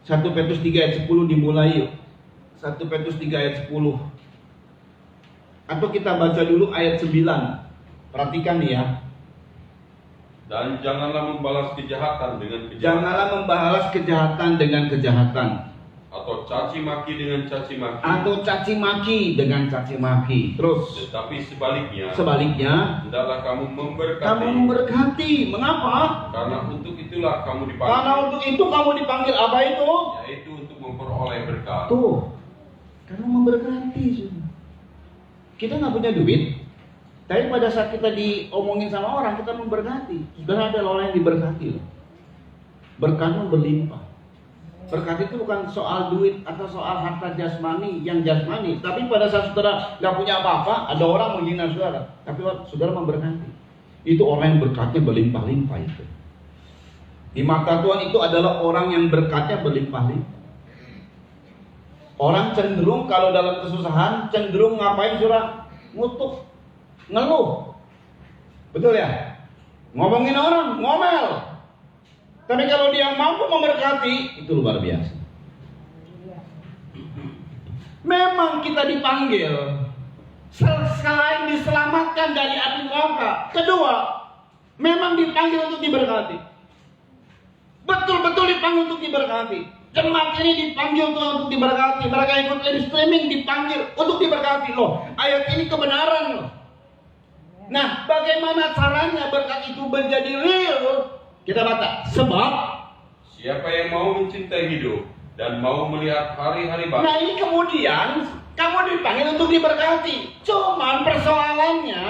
1 Petrus 3 ayat 10 dimulai yuk. 1 Petrus 3 ayat 10. Atau kita baca dulu ayat 9. Perhatikan nih ya. Dan janganlah membalas kejahatan dengan kejahatan. Janganlah membalas kejahatan dengan kejahatan. Atau caci maki dengan caci maki. Atau caci maki dengan caci maki. Terus. Tetapi sebaliknya. Hendaklah kamu memberkati. Kamu memberkati. Mengapa? Karena untuk itulah kamu dipanggil. Karena untuk itu kamu dipanggil. Apa itu? Yaitu untuk memperoleh berkat. Tuh. Karena memberkati. Kita nggak punya duit. Tapi pada saat kita diomongin sama orang, kita memberkati. Saudara ada orang yang diberkati loh. Berkatmu berlimpah. Berkat itu bukan soal duit atau soal harta jasmani yang jasmani. Tapi pada saat saudara nggak punya apa-apa, ada orang menghina saudara. Tapi saudara memberkati. Itu orang yang berkatnya berlimpah-limpah itu. Di mata Tuhan itu adalah orang yang berkatnya berlimpah-limpah. Orang cenderung kalau dalam kesusahan, cenderung ngapain saudara? Ngutuk. Ngeluh, betul ya? Ngomongin orang, ngomel. Tapi kalau dia mampu memberkati, itu luar biasa. Memang kita dipanggil selain diselamatkan dari api neraka. Kedua, memang dipanggil untuk diberkati. Betul-betul dipanggil untuk diberkati. Jemaat ini dipanggil untuk diberkati. Mereka ikut live streaming dipanggil untuk diberkati. Loh, ayat ini kebenaran loh. Nah, bagaimana caranya berkat itu menjadi real? Kita baca. Sebab siapa yang mau mencintai hidup dan mau melihat hari-hari baru. Nah, ini kemudian kamu dipanggil untuk diberkati. Cuman persoalannya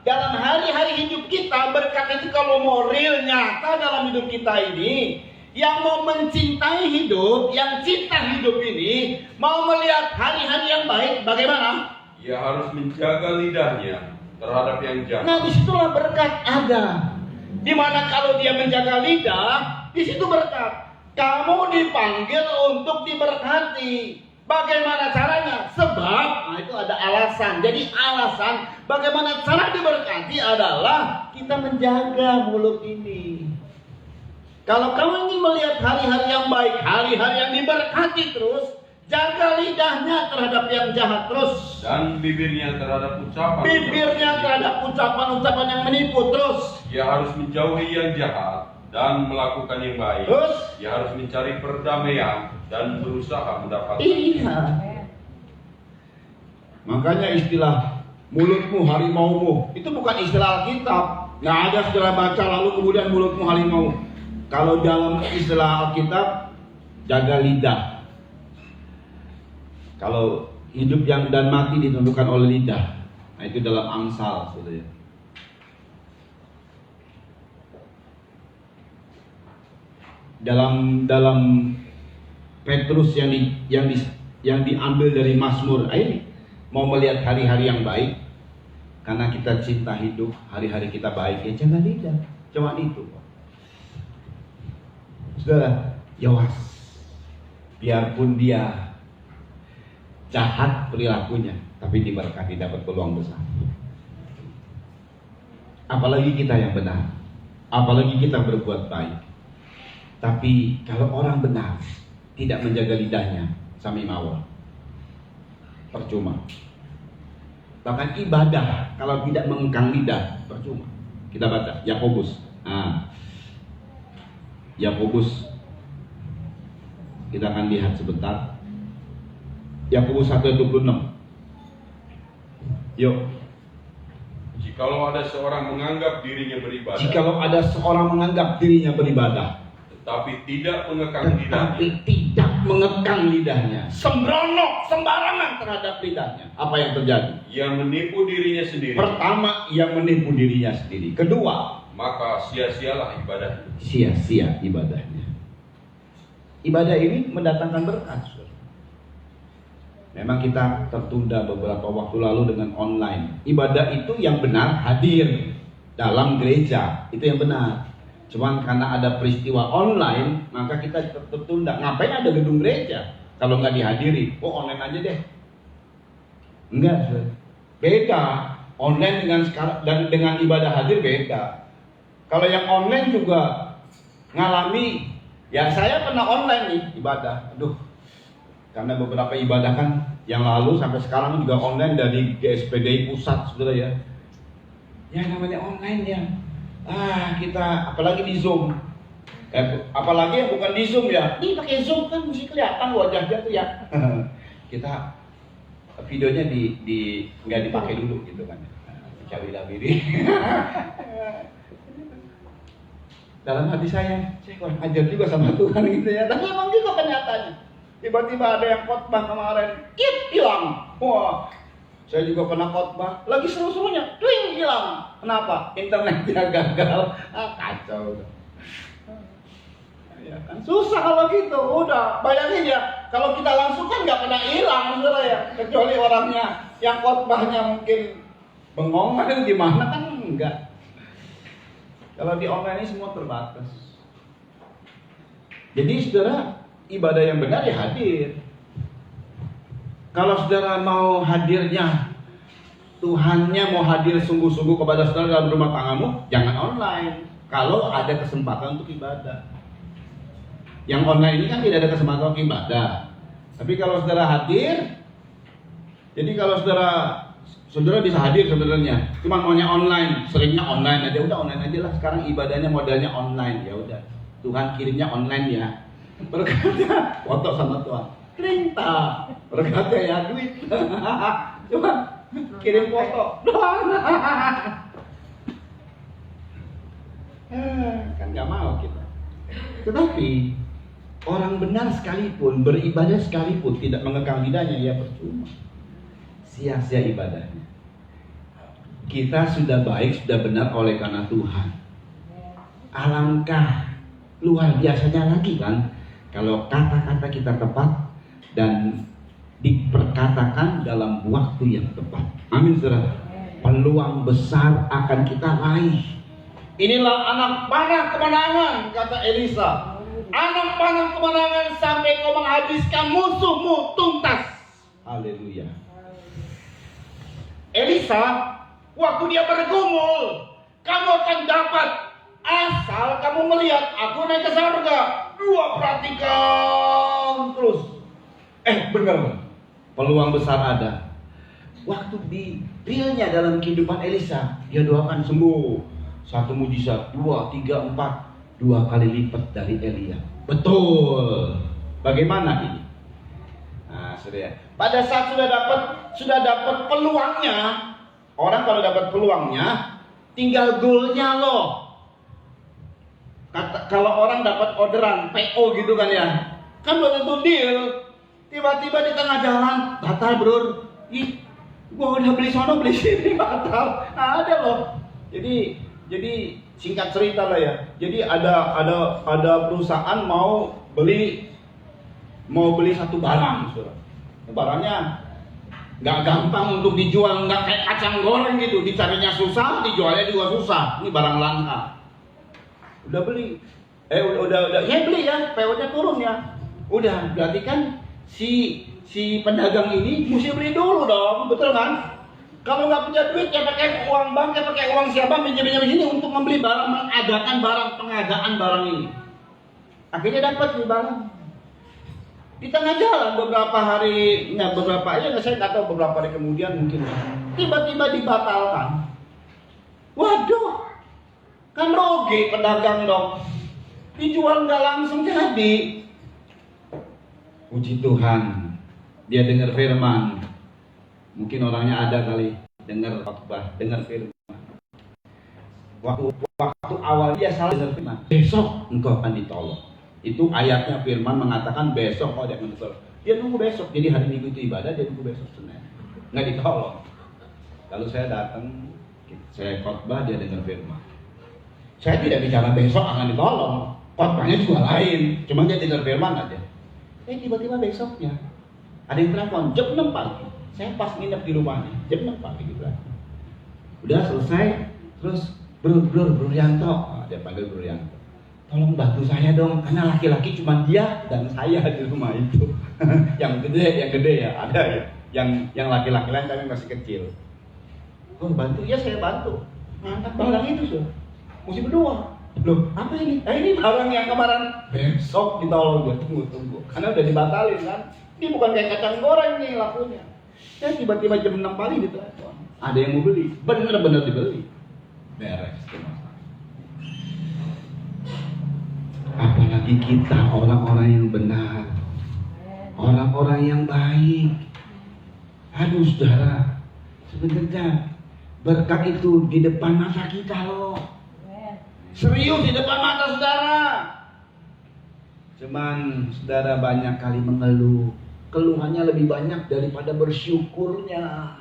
dalam hari-hari hidup kita, berkat itu kalau mau real nyata dalam hidup kita ini, yang mau mencintai hidup, yang cinta hidup ini, mau melihat hari-hari yang baik, bagaimana? Ia harus menjaga lidahnya terhadap yang jahat. Nah, disitulah berkat ada. Dimana kalau dia menjaga lidah, di situ berkat. Kamu dipanggil untuk diberkati. Bagaimana caranya? Sebab, nah itu ada alasan. Jadi alasan bagaimana cara diberkati adalah kita menjaga mulut ini. Kalau kamu ingin melihat hari-hari yang baik, hari-hari yang diberkati terus, jaga lidahnya terhadap yang jahat terus. Dan bibirnya terhadap ucapan. Bibirnya terhadap ucapan-ucapan yang menipu terus. Ia harus menjauhi yang jahat dan melakukan yang baik. Terus? Ia harus mencari perdamaian dan berusaha mendapatkan. Iya. Makanya istilah mulutmu harimaumu itu bukan istilah Alkitab. Nggak ada setelah baca lalu kemudian mulutmu harimau. Kalau dalam istilah Alkitab, jaga lidah. Kalau hidup yang dan mati ditentukan oleh lidah. Nah itu dalam Amsal, saudara. Dalam Petrus yang diambil dari Mazmur. Ini mau melihat hari-hari yang baik, karena kita cinta hidup, hari-hari kita baik, ya jaga lidah. Cuma itu. Saudara, Yoas, biarpun dia jahat perilakunya, tapi diberkati, dapat peluang besar. Apalagi kita yang benar, apalagi kita berbuat baik. Tapi kalau orang benar tidak menjaga lidahnya, sami mawon, percuma. Bahkan ibadah kalau tidak mengengkang lidah, percuma. Kita baca Yakobus. Yakobus, kita akan lihat sebentar. Yakobus 1:26. Yuk. Jikalau ada seorang menganggap dirinya beribadah, Jikalau ada seorang menganggap dirinya beribadah, tetapi tidak mengekang lidahnya, sembrono, sembarangan terhadap lidahnya, apa yang terjadi? ia menipu dirinya sendiri. Pertama, ia menipu dirinya sendiri. Kedua, Maka sia-sialah ibadahnya. sia-sia ibadahnya. Ibadah ini mendatangkan berkat. Memang kita tertunda beberapa waktu lalu dengan online. Ibadah itu yang benar hadir dalam gereja, itu yang benar. Cuman karena ada peristiwa online, maka kita tertunda. Ngapain ada gedung gereja kalau nggak dihadiri? Oh, online aja deh. Enggak, beda. Online dengan sekarang dan dengan ibadah hadir beda. Kalau yang online juga ngalami, ya saya pernah online nih ibadah. Aduh, karena beberapa ibadah kan yang lalu sampai sekarang juga online dari GSPDI pusat, saudara ya. Ya namanya online ya. Kita apalagi di Zoom. Apalagi yang bukan di Zoom ya. Ini pakai Zoom kan mesti kelihatan wajahnya tuh ya. Kita videonya nggak dipakai dulu gitu kan. Cari diri. Dalam hati saya kurang ajar juga sama Tuhan gitu ya. Tapi emang gitu kenyataannya. Tiba-tiba ada yang khotbah kemarin, hilang. Wah, saya juga pernah khotbah, lagi seru-serunya, hilang. Kenapa? Internetnya gagal. Kacau. Ya kan? Susah kalau gitu. Udah, bayangin ya, kalau kita langsung kan nggak pernah hilang, saudara ya. Kecuali orangnya yang khotbahnya mungkin bengong kan gimana kan enggak. Kalau di online ini semua terbatas. Jadi saudara, ibadah yang benar ya hadir. Kalau saudara mau hadirnya, Tuhannya mau hadir sungguh-sungguh kepada saudara dalam rumah tanggamu, jangan online. Kalau ada kesempatan untuk ibadah. Yang online ini kan tidak ada kesempatan untuk ibadah. Tapi kalau saudara hadir, jadi kalau saudara bisa hadir sebenarnya, cuma maunya online, seringnya online aja, udah online aja lah. Sekarang ibadahnya modalnya online, ya udah. Tuhan kirimnya online ya. Berkatnya foto sama Tuhan. Kerinta. Berkatnya ya duit. Cuma kirim foto doang. Kan nggak mau kita. Tetapi orang benar sekalipun, beribadah sekalipun tidak mengekang lidahnya, ya percuma. Sia-sia ibadahnya. Kita sudah baik, sudah benar oleh karena Tuhan. Alangkah luar biasanya lagi kan kalau kata-kata kita tepat dan diperkatakan dalam waktu yang tepat. Amin, saudara. Peluang besar akan kita raih. Inilah anak panah kemenangan, kata Elisa. Anak panah kemenangan sampai kau menghabiskan musuhmu tuntas. Haleluya. Elisa, waktu dia bergumul, kamu akan dapat asal kamu melihat aku naik ke surga. Perhatikan terus. Benar. Peluang besar ada. Waktu di realnya dalam kehidupan Elisa, dia doakan sembuh. 1 mujizat, 2, 3, 4, 2 kali lipat dari Elia. Betul. Bagaimana ini? Nah, saudara, pada saat sudah dapat peluangnya, orang kalau dapat peluangnya, tinggal goalnya loh. Kalau orang dapat orderan PO gitu kan ya, kan belum tentu deal. Tiba-tiba di tengah jalan batal, bro. Gua udah beli sono beli sini batal. Nah, ada loh. Jadi singkat cerita lah ya. Jadi ada perusahaan mau beli satu barang, saudara. Barangnya Nggak gampang untuk dijual, nggak kayak kacang goreng gitu, dicarinya susah, dijualnya juga susah. Ini barang langka. Udah beli, udah, ya beli ya, PO-nya turun ya. Udah, berarti kan si pedagang ini mesti beli dulu dong, betul kan? Kalau nggak punya duit ya pakai uang bank, ya pakai uang siapa, pinjam-pinjam sini untuk membeli barang, pengadaan barang ini. Akhirnya dapat nih barang. Di tengah jalan beberapa hari, saya nggak tahu beberapa hari kemudian mungkin tiba-tiba dibatalkan. Waduh, kan rugi pedagang dong. Dijual nggak langsung jadi. Puji Tuhan, dia dengar firman. Mungkin orangnya ada kali dengar khotbah, dengar firman. Waktu awal dia salah dengar firman. Besok engkau akan ditolong. Itu ayatnya firman mengatakan besok kau akan ditolong. Dia nunggu besok. Jadi hari Minggu itu ibadah, dia nunggu besok Senin. Nggak ditolong. Lalu saya datang, saya khotbah, dia dengar firman. Saya tidak bicara besok akan ditolong. Khotbahnya juga lain. Cuma dia dengar firman aja. Tiba-tiba besoknya ada yang telepon jam 6 pagi. Saya pas nginep di rumahnya jam 6 pagi gitu kan. Udah selesai, terus Bro Yanto, dia panggil Bro Yanto. Tolong bantu saya dong, karena laki-laki cuma dia dan saya di rumah itu. yang gede ya, ada ya. Yang laki-laki lain tapi masih kecil. Oh bantu, ya saya bantu. Ngangkat barang itu so. Mesti berdua. Loh, apa ini? Ini barang yang kemarin besok ditolong, gue tunggu. Karena udah dibatalin kan. Ini bukan kayak kacang goreng nih lakunya. Ya tiba-tiba jam 6 pagi ditelepon. Ada yang mau beli, bener-bener dibeli. Beres itu masalah. Apalagi kita orang-orang yang benar, orang-orang yang baik. Aduh saudara, sebenarnya berkat itu di depan mata kita loh. Serius di depan mata saudara. Cuman saudara banyak kali mengeluh. Keluhannya lebih banyak daripada bersyukurnya.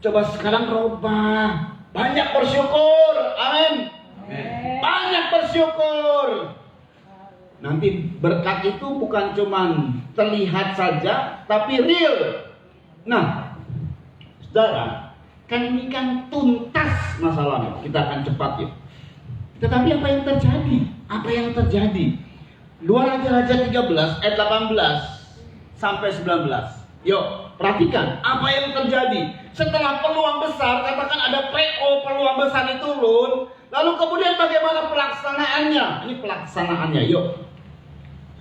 Coba sekarang rubah. Banyak bersyukur. Amin. Banyak bersyukur. Nanti berkat itu bukan cuman terlihat saja, tapi real. Nah, saudara, kan ini kan tuntas masalahnya. Kita akan cepat ya. Tetapi apa yang terjadi? Apa yang terjadi? 2 Raja-Raja 13 ayat 18 sampai 19. Yuk, perhatikan apa yang terjadi. Setelah peluang besar, katakan ada PO peluang besar itu turun. Lalu kemudian bagaimana pelaksanaannya? Ini pelaksanaannya, yuk.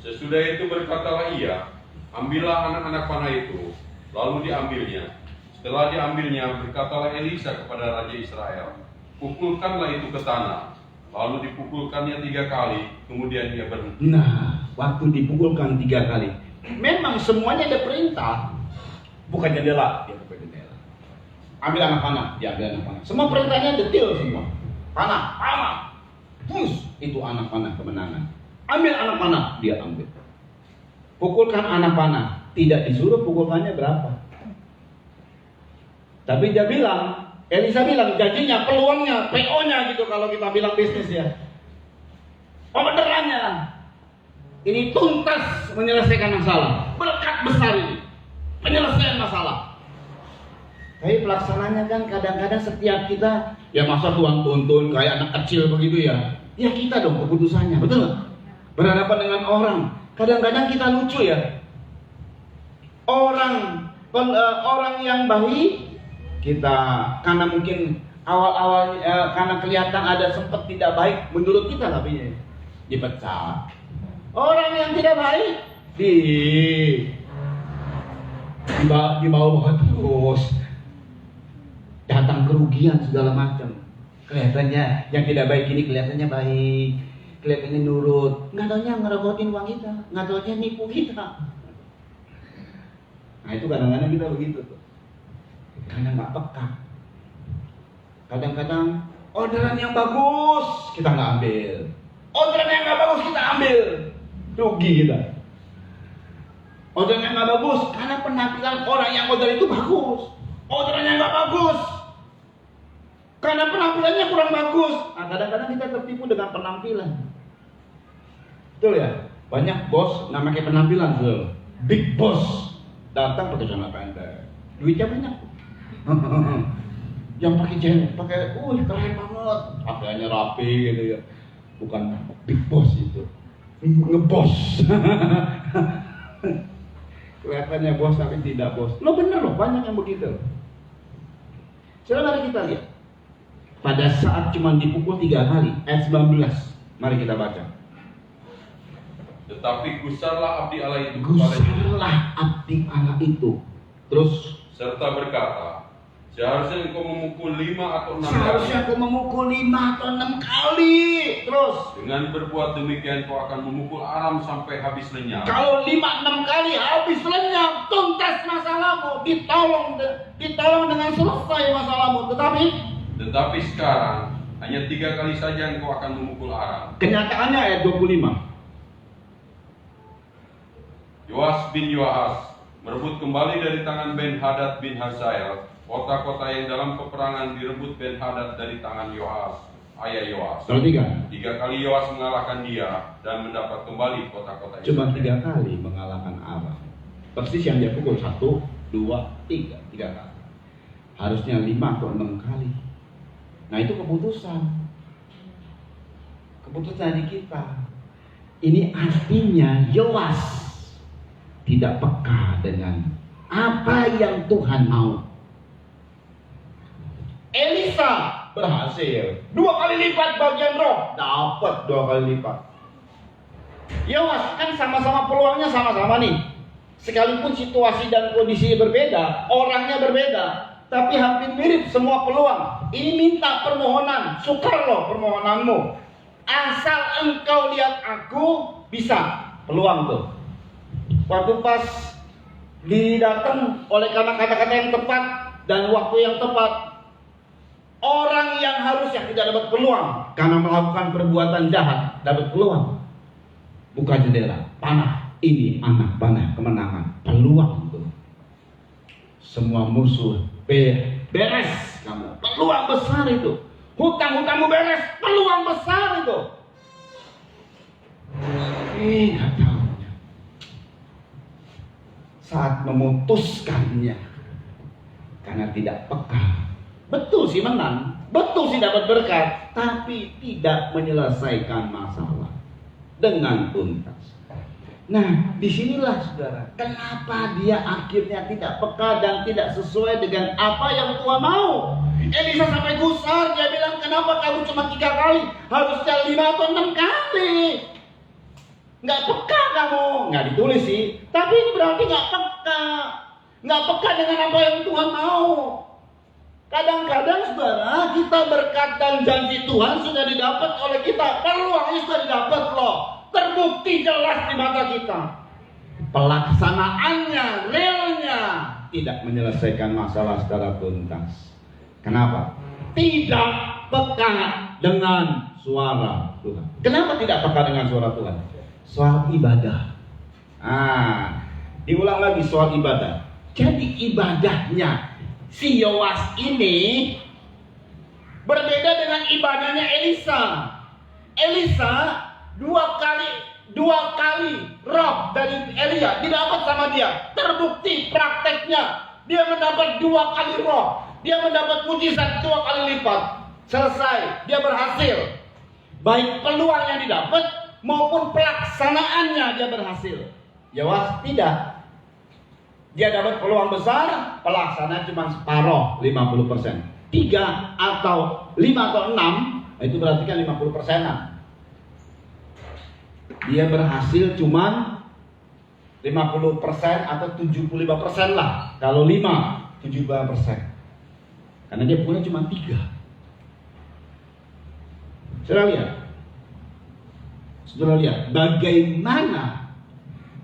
Sesudah itu berkatalah ia, ambillah anak-anak panah itu, lalu diambilnya. Setelah diambilnya, berkatalah Elisa kepada Raja Israel, pukulkanlah itu ke tanah. Lalu dipukulkannya 3 kali, kemudian ia berhenti. Nah, waktu dipukulkan 3 kali, memang semuanya ada perintah. Bukan jendela, dia buka jendela. Ambil anak panah, dia ambil anak panah. Semua perintahnya detail semua. Panah, push, itu anak panah kemenangan. Ambil anak panah, dia ambil. Pukulkan anak panah, tidak disuruh pukulkannya berapa. Tapi dia bilang, Elisa bilang gajinya, peluangnya, PO-nya gitu kalau kita bilang bisnis ya. Orderannya. Ini tuntas menyelesaikan masalah. Berkat besar ini. Penyelesaian masalah. Tapi pelaksananya kan kadang-kadang setiap kita, ya masa tuntun kayak anak kecil begitu ya. Ya kita dong keputusannya, betul nggak? Berhadapan dengan orang. Kadang-kadang kita lucu ya. Orang yang baik, kita karena mungkin awal-awal karena kelihatan ada sempat tidak baik menurut kita tapi dipecat. Orang yang tidak baik dibawa terus, datang kerugian segala macam. Kelihatannya yang tidak baik ini kelihatannya baik, kelihatannya nurut, nggak taunya ngerogotin uang kita, nggak taunya nipu kita. Nah itu kadang-kadang kita begitu tuh. Karena nggak peka. Kadang-kadang orderan yang bagus kita nggak ambil, orderan yang nggak bagus kita ambil, rugi kita. Orderan yang nggak bagus karena penampilan orang yang order itu bagus, orderan yang nggak bagus karena penampilannya kurang bagus. Nah kadang-kadang kita tertipu dengan penampilan. Betul ya? Banyak bos namanya penampilan tuh. Big boss datang pakai celana pendek, duitnya banyak. Yang pakai keren banget, pakaiannya rapi gitu ya. Bukan big boss itu, ngebos. Kelihatannya bos tapi tidak bos. Lo bener loh, banyak yang begitu. Saudara, mari kita lihat. Pada saat cuma dipukul 3 kali, ayat 19. Mari kita baca. Tetapi gusarlah abdi Allah itu Gusarlah abdi Allah itu. Terus serta berkata, seharusnya engkau memukul 5 atau 6 kali. seharusnya aku memukul 5 atau 6 kali. Terus Dengan berbuat demikian kau akan memukul Aram sampai habis lenyap. kalau 5-6 kali habis lenyap, tuntas masalahmu, ditolong dengan selesai masalahmu. Tetapi sekarang hanya 3 kali saja engkau akan memukul Aram. Kenyataannya ayat 25. Yoas bin Yoahas merebut kembali dari tangan Ben-Hadad bin Hazael kota-kota yang dalam peperangan direbut Ben-Hadad dari tangan Yoahas, ayah Yoas. Kalau 3. 3 kali Yoas mengalahkan dia dan mendapat kembali kota-kota itu. Cuma 3 kali mengalahkan Aram. Persis yang dia pukul 1, 2, 3 kali. Harusnya 5 atau 6 kali. Nah itu keputusan di kita. Ini artinya Yoas tidak peka dengan apa yang Tuhan mau. Elisa berhasil 2 kali lipat bagian roh, dapat 2 kali lipat. Yoas kan sama-sama peluangnya sama-sama nih. Sekalipun situasi dan kondisi berbeda, orangnya berbeda, tapi hampir mirip semua peluang. Ini minta permohonan, sukar loh permohonanmu. Asal engkau lihat aku, bisa. Peluang tuh. Waktu pas didatang oleh karena kata-kata yang tepat dan waktu yang tepat, orang yang harusnya tidak dapat peluang karena melakukan perbuatan jahat dapat peluang. Buka jendela, panah. Ini anak panah kemenangan, peluang itu. Semua musuh beres kamu, peluang besar itu. Hutang-hutangmu beres, peluang besar itu. Nggak tahunya. Saat memutuskannya karena tidak peka. Betul sih menang, betul sih dapat berkat, tapi tidak menyelesaikan masalah dengan tuntas. Nah, disinilah saudara, kenapa dia akhirnya tidak peka dan tidak sesuai dengan apa yang Tuhan mau. Elisa sampai gusar, dia bilang, kenapa kamu cuma 3 kali, harusnya 5 atau 6 kali. Nggak peka kamu, nggak ditulis sih, tapi ini berarti nggak peka dengan apa yang Tuhan mau. Kadang-kadang saudara, kita berkat dan janji Tuhan sudah didapat oleh kita, peluangnya sudah didapat loh. Terbukti jelas di mata kita. Pelaksanaannya, realnya tidak menyelesaikan masalah secara tuntas. Kenapa? Tidak peka dengan suara Tuhan. Kenapa tidak peka dengan suara Tuhan? Soal ibadah. Diulang lagi soal ibadah. Jadi ibadahnya si Yoas ini berbeda dengan ibadahnya Elisa. Elisa dua kali roh dari Elia didapat sama dia. Terbukti prakteknya. Dia mendapat 2 kali roh. Dia mendapat mujizat 2 kali lipat. Selesai. Dia berhasil. Baik peluang yang didapat maupun pelaksanaannya dia berhasil. Yoas tidak. Dia dapat peluang besar, pelaksanaan cuma separuh, 50%. 3 atau 5 atau 6, itu berarti kan 50%-an. Dia berhasil cuma 50% atau 75% lah. Kalau 5, 75%. Karena dia punya cuma 3. Saudara lihat bagaimana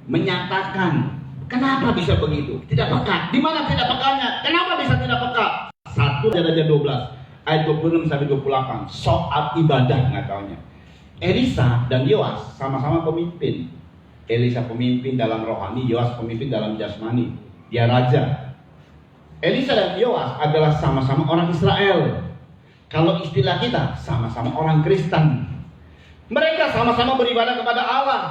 menyatakan kenapa bisa begitu? Tidak peka. Di mana tidak pekanya? Kenapa bisa tidak peka? 1 Raja 12 ayat 26 sampai 28 soal ibadah ngatakannya. Elisa dan Yoas sama-sama pemimpin. Elisa pemimpin dalam rohani, Yoas pemimpin dalam jasmani. Dia raja. Elisa dan Yoas adalah sama-sama orang Israel. Kalau istilah kita, sama-sama orang Kristen. Mereka sama-sama beribadah kepada Allah.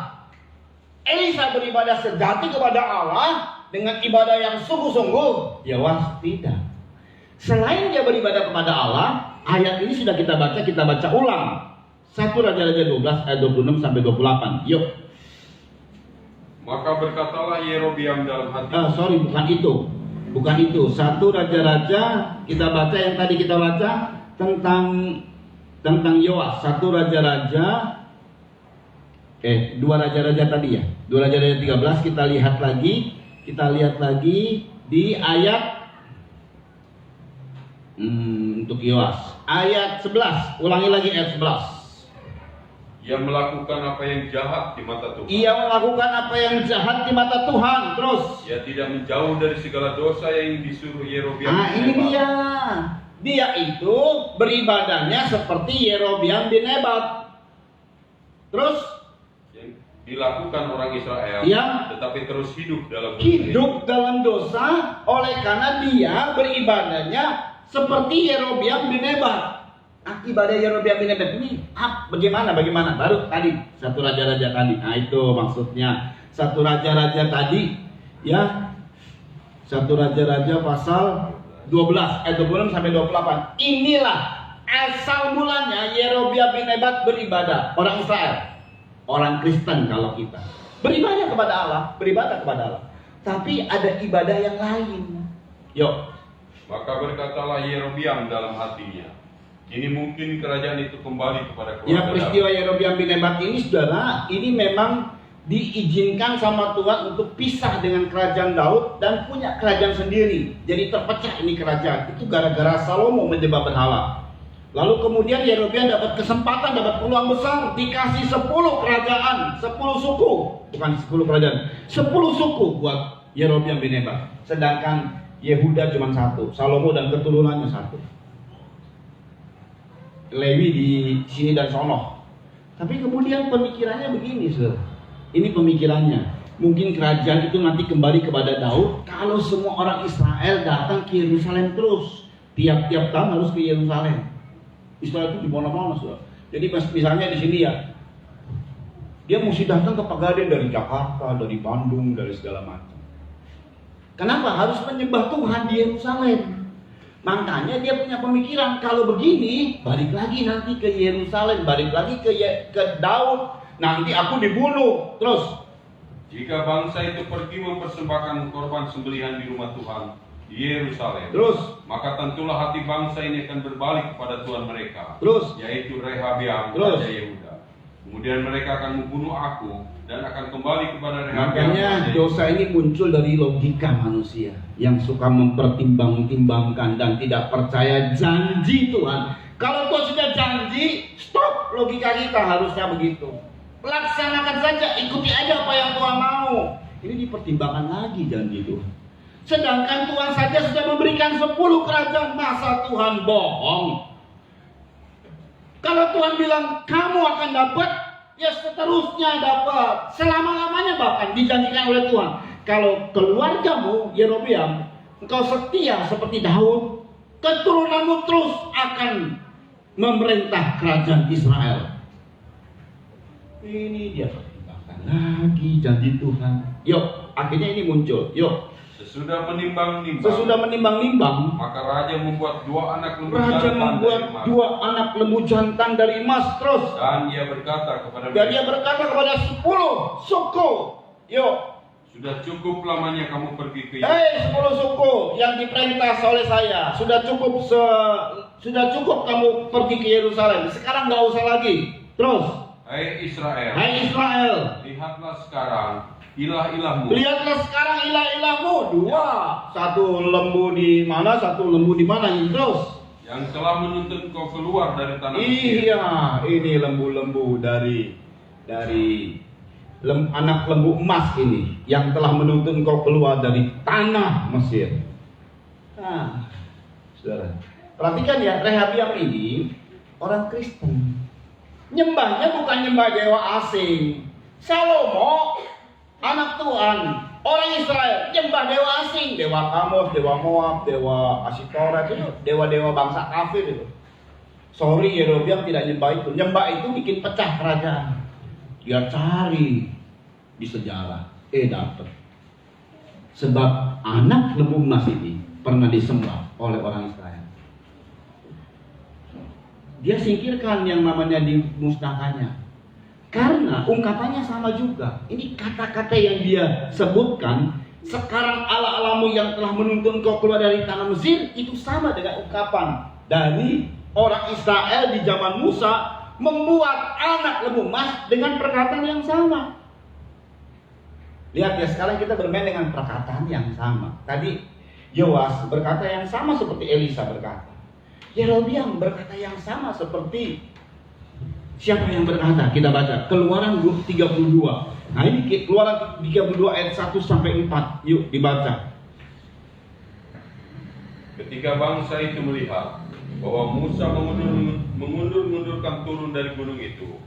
Elisa beribadah sejati kepada Allah. dengan ibadah yang sungguh-sungguh? Jawab tidak. Selain dia beribadah kepada Allah, ayat ini sudah kita baca ulang. 1 Raja-Raja 12 ayat 26 sampai 28. Yuk. Maka berkatalah Yerobiam dalam hati. Bukan itu. 1 Raja-Raja kita baca yang tadi kita baca tentang Yoas. 1 Raja-Raja 2 Raja-Raja tadi ya. 2 Raja-Raja 13 kita lihat lagi di ayat untuk Yoas ayat 11. Ulangi lagi ayat 11. Ia melakukan apa yang jahat di mata Tuhan. Ia melakukan apa yang jahat di mata Tuhan. Terus Ia tidak menjauh dari segala dosa yang disuruh Yerobiam. ini dia itu beribadahnya seperti Yerobiam bin Nebat. Terus Yang dilakukan orang Israel, tetapi terus hidup dalam dosa oleh karena dia beribadahnya seperti Yerobiam bin Nebat. Ibadah Yerobiam bin Nebat ini bagaimana? Baru tadi 1 Raja-Raja tadi. Nah itu maksudnya 1 Raja-Raja tadi ya. 1 Raja-Raja pasal 12 ayat 26 sampai 28. Inilah asal mulanya Yerobiam bin Nebat beribadah. Orang Israel, orang Kristen kalau kita beribadah kepada Allah. Tapi ada ibadah yang lain. Yuk. Maka berkatalah Yerobiam dalam hatinya, ini mungkin kerajaan itu kembali kepada keluarga. Ya, peristiwa Yerobiam bin Nebat ini, saudara, ini memang diizinkan sama Tuhan untuk pisah dengan kerajaan Daud dan punya kerajaan sendiri. Jadi terpecah ini kerajaan. Itu gara-gara Salomo menyembah berhala. Lalu kemudian Yerobiam dapat kesempatan, dapat peluang besar, dikasih 10 kerajaan, 10 suku, bukan 10 kerajaan, 10 suku buat Yerobiam bin Nebat. Sedangkan Yehuda cuma 1, Salomo dan keturunannya 1. Lewi di sini dan sono. Tapi kemudian pemikirannya begini, saudara. Ini pemikirannya. Mungkin kerajaan itu nanti kembali kepada Daud kalau semua orang Israel datang ke Yerusalem terus. Tiap-tiap tahun harus ke Yerusalem. Israel itu di mana-mana, saudara. Jadi misalnya di sini ya, dia mesti datang ke Pegadaian dari Jakarta, dari Bandung, dari segala macam. Kenapa harus menyembah Tuhan di Yerusalem? Makanya dia punya pemikiran, kalau begini balik lagi nanti ke Yerusalem, balik lagi ke Daud, nanti aku dibunuh. Terus jika bangsa itu pergi mempersembahkan korban sembelihan di rumah Tuhan di Yerusalem, terus maka tentulah hati bangsa ini akan berbalik kepada Tuhan mereka, terus yaitu Rehabiam raja Yehuda. Kemudian mereka akan membunuh aku dan akan kembali kepada Rehabiam. Makanya dosa ini muncul dari logika manusia yang suka mempertimbang-timbangkan dan tidak percaya janji Tuhan. Kalau Tuhan sudah janji, stop logika kita, harusnya begitu. Laksanakan saja, ikuti aja apa yang Tuhan mau. Ini dipertimbangkan lagi janji Tuhan. Sedangkan Tuhan saja sudah memberikan 10 kerajaan, masa Tuhan bohong? Kalau Tuhan bilang kamu akan dapat, ya seterusnya dapat, selama-lamanya bahkan dijanjikan oleh Tuhan. Kalau keluargamu Yerobiam, engkau setia seperti Daud, keturunanmu terus akan memerintah kerajaan Israel. Ini dia pertimbangkan lagi janji Tuhan. Yuk, akhirnya ini muncul. Yuk. Sesudah menimbang-nimbang, maka raja membuat 2 anak lembu jantan dari emas. Terus dan ia berkata kepada 10 suku, yuk, sudah cukup lamanya kamu pergi ke 10 suku yang diperintah oleh saya. Sudah cukup kamu pergi ke Yerusalem. Sekarang nggak usah lagi. Terus, Hai Israel, lihatlah sekarang ilah-ilahmu. 2, 1 lembu di mana, 1 lembu di mana. Terus, yang telah menuntun kau keluar dari tanah Mesir. Iya, ini lembu-lembu dari anak lembu emas ini yang telah menuntun kau keluar dari tanah Mesir. Nah, saudara, perhatikan ya, Rehabiam ini orang Kristen. Nyembahnya bukan nyembah dewa asing. Salomo, anak Tuhan, orang Israel, nyembah dewa asing, dewa Kamosh, dewa Moab, dewa Ashitoret, itu dewa-dewa bangsa kafir itu. Sorry, Yerobiam tidak nyembah itu. Nyembah itu bikin pecah kerajaan. Dia cari di sejarah, dapat. Sebab anak lembu emas ini pernah disembah oleh orang Israel. Dia singkirkan yang namanya dimusnahkannya. Karena ungkapannya sama juga. Ini kata-kata yang dia sebutkan. Sekarang Allah-Allahmu yang telah menuntun kau keluar dari tanah Mesir, itu sama dengan ungkapan dari orang Israel di zaman Musa membuat anak lembu emas dengan perkataan yang sama. Lihat ya, sekarang kita bermain dengan perkataan yang sama. Tadi Yoas berkata yang sama seperti Elisa berkata. Yerobeam berkata yang sama seperti siapa yang berkata? Kita baca Keluaran 32. Nah ini Keluaran 32 ayat 1 sampai 4. Yuk dibaca. Ketika bangsa itu melihat bahwa Musa mengundur-undurkan turun dari gunung itu,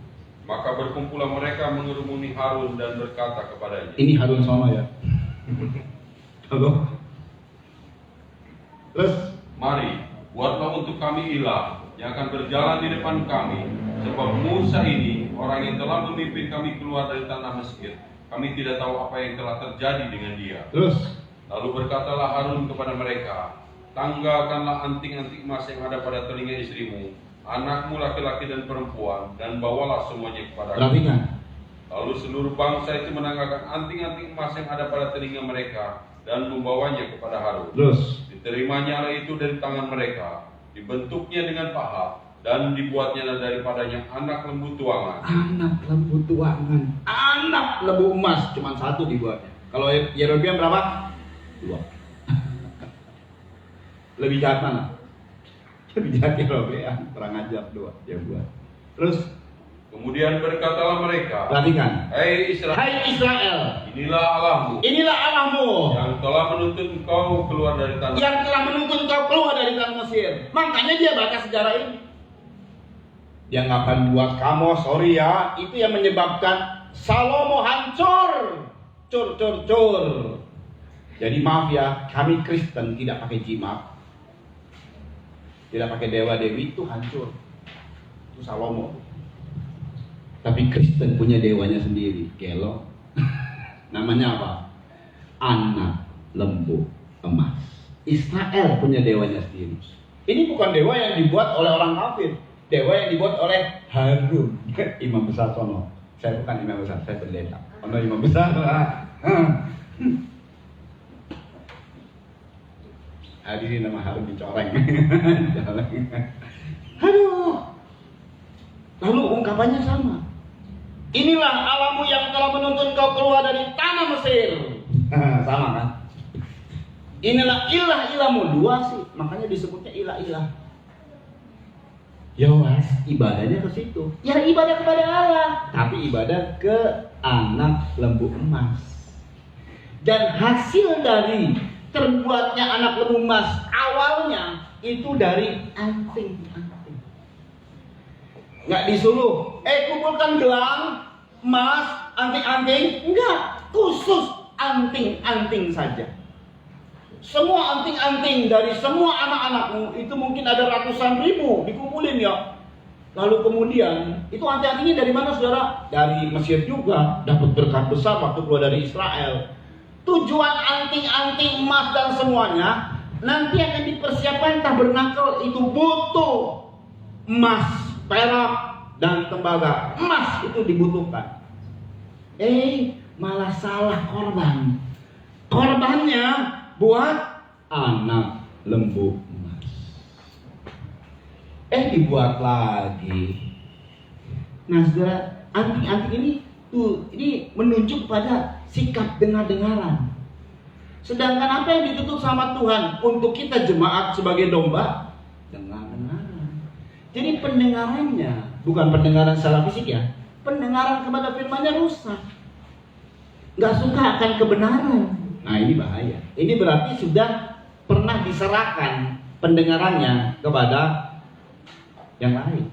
maka berkumpullah mereka mengerumuni Harun dan berkata kepadanya. Ini Harun sama ya. Halo. Terus, Mari, buatlah untuk kami ilah yang akan berjalan di depan kami, sebab Musa ini orang yang telah memimpin kami keluar dari tanah Mesir. Kami tidak tahu apa yang telah terjadi dengan dia. terus. Lalu berkatalah Harun kepada mereka, tanggalkanlah anting-anting emas yang ada pada telinga istrimu, anakmu laki-laki dan perempuan, dan bawalah semuanya kepada aku. Perhatikan. Lalu seluruh bangsa itu menanggalkan anting-anting emas yang ada pada telinga mereka dan membawanya kepada Harun. Terus. Diterimanya itu dari tangan mereka, dibentuknya dengan pahat, dan dibuatnya daripadanya anak lembu tuangan. Anak lembu tuangan. Anak lembu emas. Cuma satu dibuatnya. Kalau Yerobeam berapa? 2. Lebih jahat mana? Lebih jahat Yerobeam. Perang ajar 2 dia buat. Terus. Kemudian berkatalah mereka, Perhatikan. Hai Israel, Hai Israel, inilah Allahmu inilah Allahmu yang telah menuntun engkau keluar dari tanah. yang telah menuntun kau keluar dari tanah Mesir. Makanya dia baca sejarah ini. Dia nggak akan buat kamu, sorry ya, itu yang menyebabkan Salomo hancur, cur. Jadi maaf ya, kami Kristen tidak pakai jimat, tidak pakai dewa dewi, itu hancur. Itu Salomo. Tapi Kristen punya dewanya sendiri, gelo. Namanya apa? Anak lembu emas. Israel punya dewanya sendiri. Ini bukan dewa yang dibuat oleh orang kafir. Dewa yang dibuat oleh Harun, imam besar sono. Saya bukan imam besar, saya pendeta. Ono imam besar. Hari ini nama Harun dicoreng. Aduh. Lalu ungkapannya sama. Inilah Allahmu yang telah menuntun kau keluar dari tanah Mesir. Sama kan? Inilah ilah-ilahmu. 2 sih, makanya disebutnya ilah-ilah. Yoas ibadahnya ke situ. Ya ibadah kepada Allah, tapi ibadah ke anak lembu emas. Dan hasil dari terbuatnya anak lembu emas awalnya itu dari anting. Nggak disuruh, kumpulkan gelang, emas, anting-anting. Enggak, khusus anting-anting saja. Semua anting-anting dari semua anak-anakmu itu mungkin ada ratusan ribu dikumpulin ya. Lalu kemudian itu anting-antingnya dari mana saudara? Dari Mesir juga, dapat berkat besar waktu keluar dari Israel. Tujuan anting-anting emas dan semuanya nanti akan dipersiapkan tabernakel itu butuh emas, perak dan tembaga. Emas itu dibutuhkan. Malah salah korban. Korbannya buat anak lembu emas. Dibuat lagi. Nah, saudara, anting-anting ini menunjuk pada sikap dengar-dengaran. Sedangkan apa yang dituntut sama Tuhan untuk kita jemaat sebagai domba? Dengar-dengaran. Jadi pendengarannya bukan pendengaran secara fisik ya. Pendengaran kepada firman-Nya rusak. Gak suka akan kebenaran. Nah ini bahaya. Ini berarti sudah pernah diserahkan pendengarannya kepada yang lain.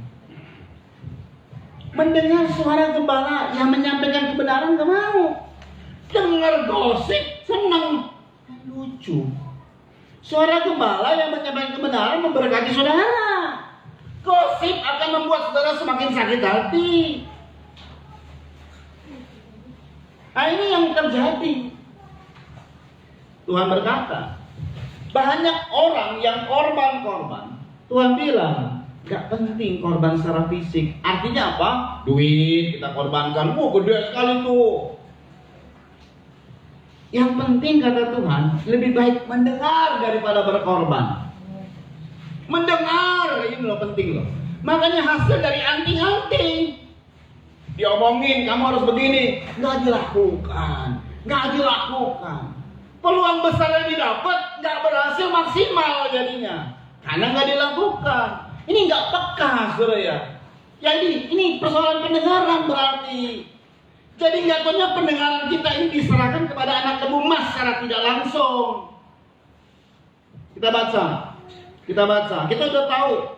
Mendengar suara gembala yang menyampaikan kebenaran gak mau. Dengar gosip senang, lucu. Suara gembala yang menyampaikan kebenaran memberkati saudara. Gosip akan membuat saudara semakin sakit hati. Nah ini yang terjadi. Tuhan berkata, banyak orang yang korban-korban. Tuhan bilang, gak penting korban secara fisik. Artinya apa? Duit kita korbankan. Gede sekali tuh. Yang penting kata Tuhan, lebih baik mendengar daripada berkorban. Mendengar, ini loh penting loh. Makanya hasil dari anting-anting. Diomongin, kamu harus begini. Gak dilakukan. Peluang besar yang didapat gak berhasil maksimal jadinya. Karena gak dilakukan. Ini gak peka, saudara ya. Jadi ini persoalan pendengaran berarti. Jadi jatuhnya pendengaran kita ini diserahkan kepada anak lembu emas secara tidak langsung. Kita baca. Kita sudah tahu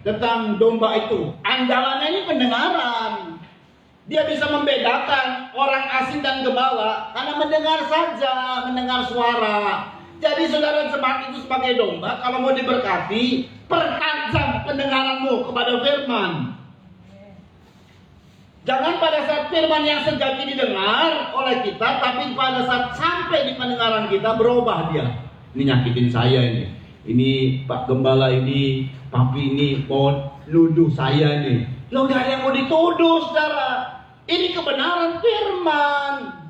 tentang domba itu. Andalannya ini pendengaran. Dia bisa membedakan orang asing dan gembala karena mendengar suara. Jadi saudara jemaat itu sebagai domba, kalau mau diberkati, pertajam pendengaranmu kepada firman. Jangan pada saat firman yang sejati didengar oleh kita, tapi pada saat sampai di pendengaran kita berubah dia. Ini nyakitin saya ini. Ini Pak Gembala ini, Papi ini mau nuduh saya nih. Loh gak ada yang mau dituduh, saudara. Ini kebenaran firman.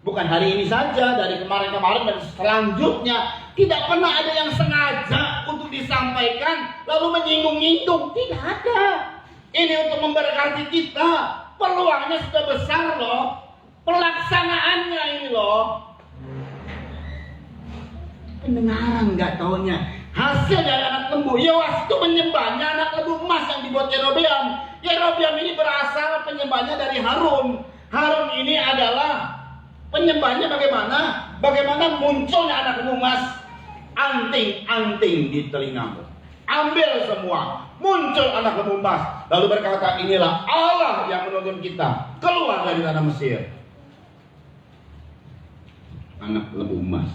Bukan hari ini saja, dari kemarin-kemarin dan selanjutnya. Tidak pernah ada yang sengaja untuk disampaikan lalu menyinggung-nyinggung. Tidak ada. Ini untuk memberkati kita. Peluangnya sudah besar loh. Pelaksanaannya ini loh. Pendengaran gak taunya. Hasil dari anak lembu. Yoas itu menyembahnya anak lembu emas yang dibuat Yerobeam. Yerobeam ini berasal penyembahnya dari Harun. Harun ini adalah penyembahnya bagaimana? Bagaimana munculnya anak lembu emas? Anting-anting di telingamu. Ambil semua. Muncul anak lembu emas. Lalu berkata, inilah Allah yang menuntun kita keluar dari tanah Mesir. Anak lembu emas.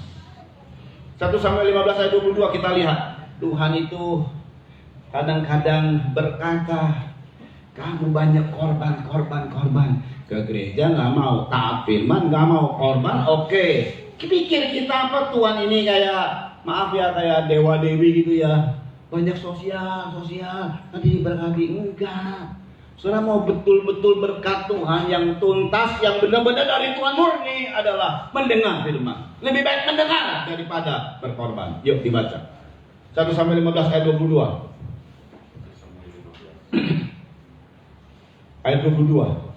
1 Samuel 15 ayat 22 kita lihat. Tuhan itu kadang-kadang berkata, kamu banyak korban. Ke gereja nggak mau, taat firman nggak mau, korban oke. Pikir kita apa Tuhan ini kayak, maaf ya, kayak dewa dewi gitu ya. Banyak sosial, nanti diberkati. Enggak. Saudara mau betul-betul berkat Tuhan yang tuntas, yang benar-benar dari Tuhan murni adalah mendengar firman. Lebih baik mendengar daripada berkorban. Yuk dibaca. 1 Samuel 15 ayat 22. Ayat 22.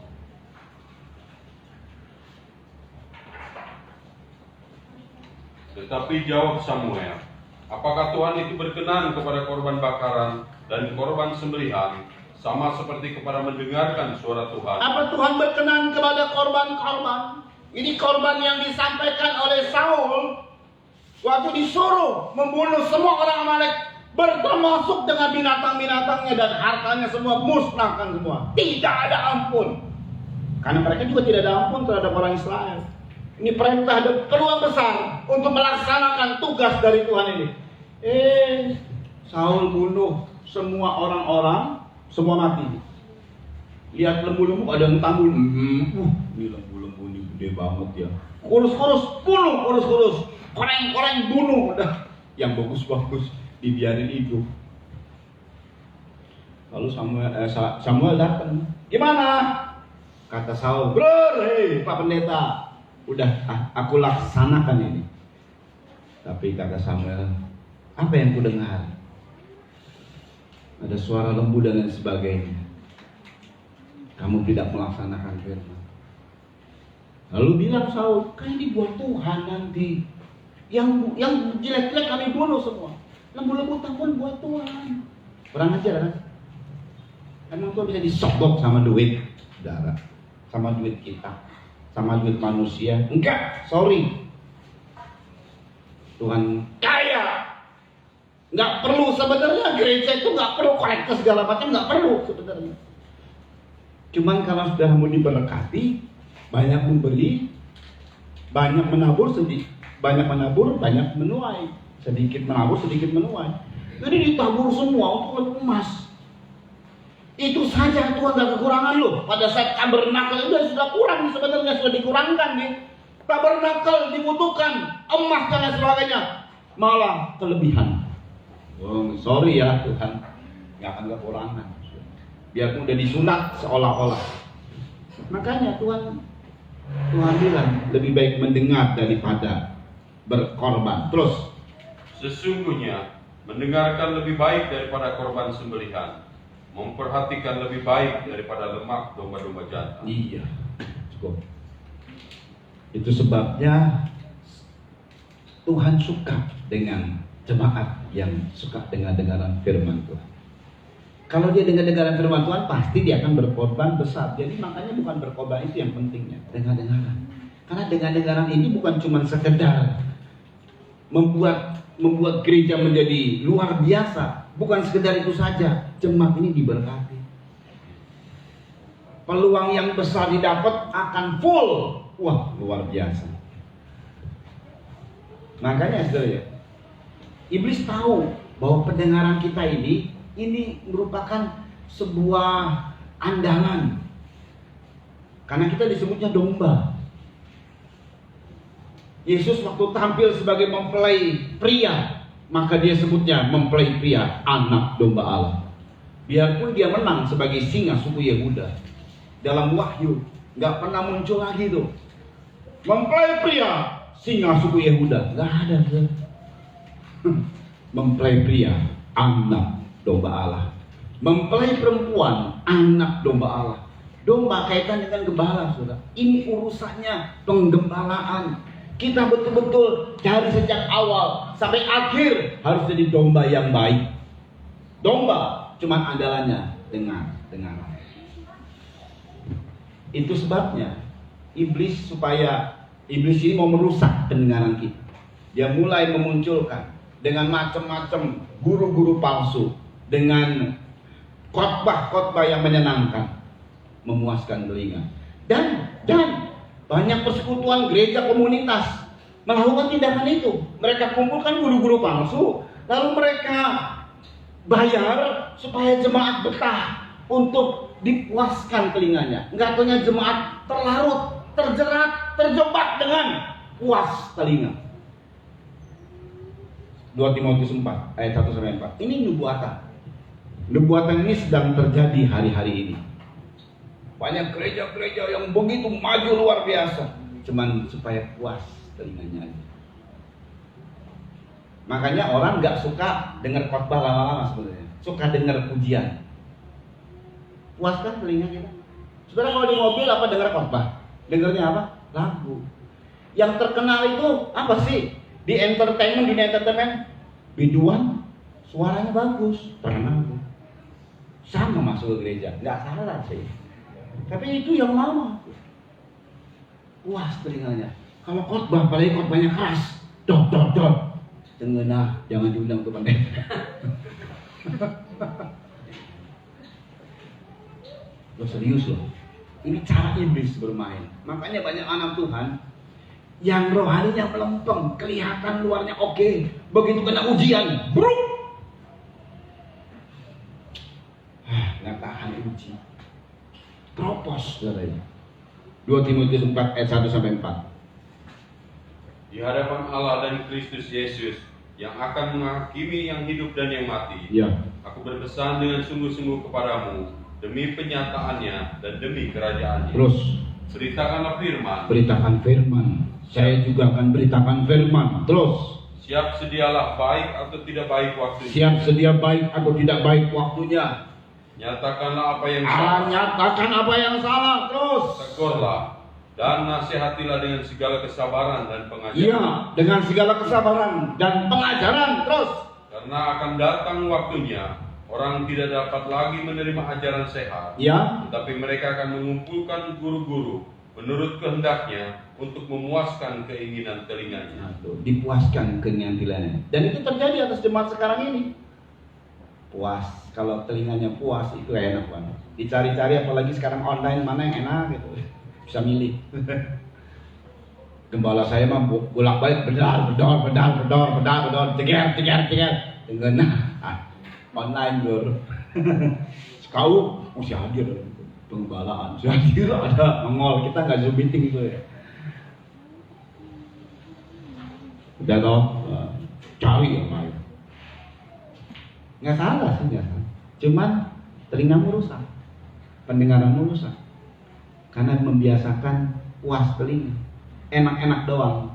Tetapi jawab Samuel, apakah Tuhan itu berkenan kepada korban bakaran dan korban sembelihan, sama seperti kepada mendengarkan suara Tuhan? Apa Tuhan berkenan kepada korban-korban? Ini korban yang disampaikan oleh Saul waktu disuruh membunuh semua orang Amalek, bertermasuk dengan binatang-binatangnya dan hartanya semua, musnahkan semua. Tidak ada ampun. Karena mereka juga tidak ada ampun terhadap orang Israel. Ini perintah dan peluang besar untuk melaksanakan tugas dari Tuhan ini. Saul bunuh semua orang-orang, semua mati. Lihat lembu-lembu ada yang tambul. Ini lembu-lembu ini gede banget ya. Kurus-kurus, bunuh, kurus-kurus. Koreng-koreng bunuh. Udah, yang bagus-bagus dibiarin hidup. Lalu Samuel datang. Gimana? Kata Saul, hei Pak Pendeta, udah aku laksanakan ini. Tapi kata Samuel, apa yang ku dengar? Ada suara lembu dan lain sebagainya. Kamu tidak melaksanakan firman. Lalu bilang Saul, kan ini buat Tuhan nanti. Yang jelek-jelek kami bunuh semua. Lembu-lembu pun buat Tuhan. Kurang ajar kan? Emang Tuhan bisa disogok sama duit, saudara, sama duit kita, sama duit manusia? Enggak, sorry. Tuhan kaya. Nggak perlu sebenarnya, gereja itu nggak perlu kolektor segala macam, nggak perlu sebenarnya. Cuman kalau sudah mau diberkati, banyak memberi, banyak menabur, banyak menuai, sedikit menabur, sedikit menuai. Jadi ditabur semua untuk lembu emas. Itu saja Tuhan gak kekurangan loh. Pada saat tabernakel itu sudah kurang sebenarnya, sudah dikurangkan nih. tabernakel dibutuhkan, emas dan lain sebagainya, malah kelebihan. Oh, sorry ya Tuhan, nggak akan kekurangan. Biarpun udah disunat seolah-olah. Makanya Tuhan bilang lebih baik mendengar daripada berkorban. Terus, Sesungguhnya mendengarkan lebih baik daripada korban sembelihan, memperhatikan lebih baik daripada lemak domba-domba jantan. iya, cukup. Itu sebabnya Tuhan suka dengan jemaat yang suka dengan dengaran firman Tuhan. Kalau dia dengar-dengaran firman Tuhan, pasti dia akan berkorban besar. Jadi makanya bukan berkorban itu yang pentingnya, dengar-dengaran. Karena dengar-dengaran ini bukan cuma sekedar membuat gereja menjadi luar biasa. Bukan sekedar itu saja, jemaat ini diberkati. Peluang yang besar didapat akan full. Wah, luar biasa. Makanya saudara ya, iblis tahu bahwa pendengaran kita ini merupakan sebuah andalan. Karena kita disebutnya domba. Yesus waktu tampil sebagai mempelai pria, maka dia sebutnya mempelai pria, anak domba Allah. Biarpun dia menang sebagai singa suku Yehuda, dalam Wahyu nggak pernah muncul lagi tuh mempelai pria singa suku Yehuda, nggak ada tuh. Mempelai pria anak domba Allah, mempelai perempuan anak domba Allah. Domba kaitan dengan gembala, saudara. Ini urusannya penggembalaan. Kita betul-betul dari sejak awal sampai akhir harus jadi domba yang baik. Domba cuman andalannya dengar. Itu sebabnya iblis ini mau merusak pendengaran kita. Dia mulai memunculkan dengan macam-macam guru-guru palsu, dengan khotbah-khotbah yang menyenangkan, memuaskan telinga. Dan banyak persekutuan gereja komunitas melakukan tindakan itu. Mereka kumpulkan guru-guru palsu, lalu mereka bayar supaya jemaat betah untuk dipuaskan telinganya. Enggak taunya jemaat terlarut, terjerat, terjebak dengan puas telinga. 2 Timotius 4 ayat 1-4. Ini nubuatan. Nubuatan ini sedang terjadi hari-hari ini. Banyak gereja-gereja yang begitu maju luar biasa, cuman supaya puas telinganya aja. Makanya orang nggak suka dengar khotbah lama-lama sebenarnya, suka dengar pujian. Puaskan telinga kita. Saudara kalau di mobil apa dengar khotbah? Dengarnya apa? Lagu. Yang terkenal itu apa sih? Di entertainment, biduan, suaranya bagus, pernah sama masuk ke gereja, nggak salah sih. Tapi itu yang lama, puas telinganya. Kalau khotbah, apalagi khotbahnya keras, dot, jangan diundang ke pendeta. Lo serius loh, ini cara iblis bermain. Makanya banyak anak Tuhan yang rohaninya melempem, kelihatan luarnya oke, begitu kena ujian, bruk, nggak tahan uji, tropos katanya. 2 Timotius 4 ayat 1-4. Di hadapan Allah dan Kristus Yesus yang akan menghakimi yang hidup dan yang mati, Ya. aku berpesan dengan sungguh-sungguh kepadamu demi penyataannya dan demi kerajaannya. Terus beritakan firman. Saya juga akan beritakan firman. Terus siap sedialah baik atau tidak baik waktunya. siap sedia baik atau tidak baik waktunya. Nyatakanlah apa yang salah. Nyatakan apa yang salah. Terus Tegurlah dan nasihatilah dengan segala kesabaran dan pengajaran. iya, dengan segala kesabaran dan pengajaran. Terus Karena akan datang waktunya orang tidak dapat lagi menerima ajaran sehat, ya, tetapi mereka akan mengumpulkan guru-guru menurut kehendaknya untuk memuaskan keinginan telinganya. dipuaskan keinginan telinganya. Dan itu terjadi atas jemaat sekarang ini. Puas, kalau telinganya puas itu enak banget. Dicari-cari apalagi sekarang online mana yang enak gitu. Bisa milih. Gembala saya mah bolak-balik bedar, ceger. Dengan online bro. Kau masih hadir dalam penggembalaan. Saya kira ada mengol, kita nggak zoom meeting itu ya. Udah toh, cari yang lain. Nggak salah sih, nggak salah. Cuman telingamu rusak, pendengaranmu rusak, karena membiasakan puas telinga, enak-enak doang.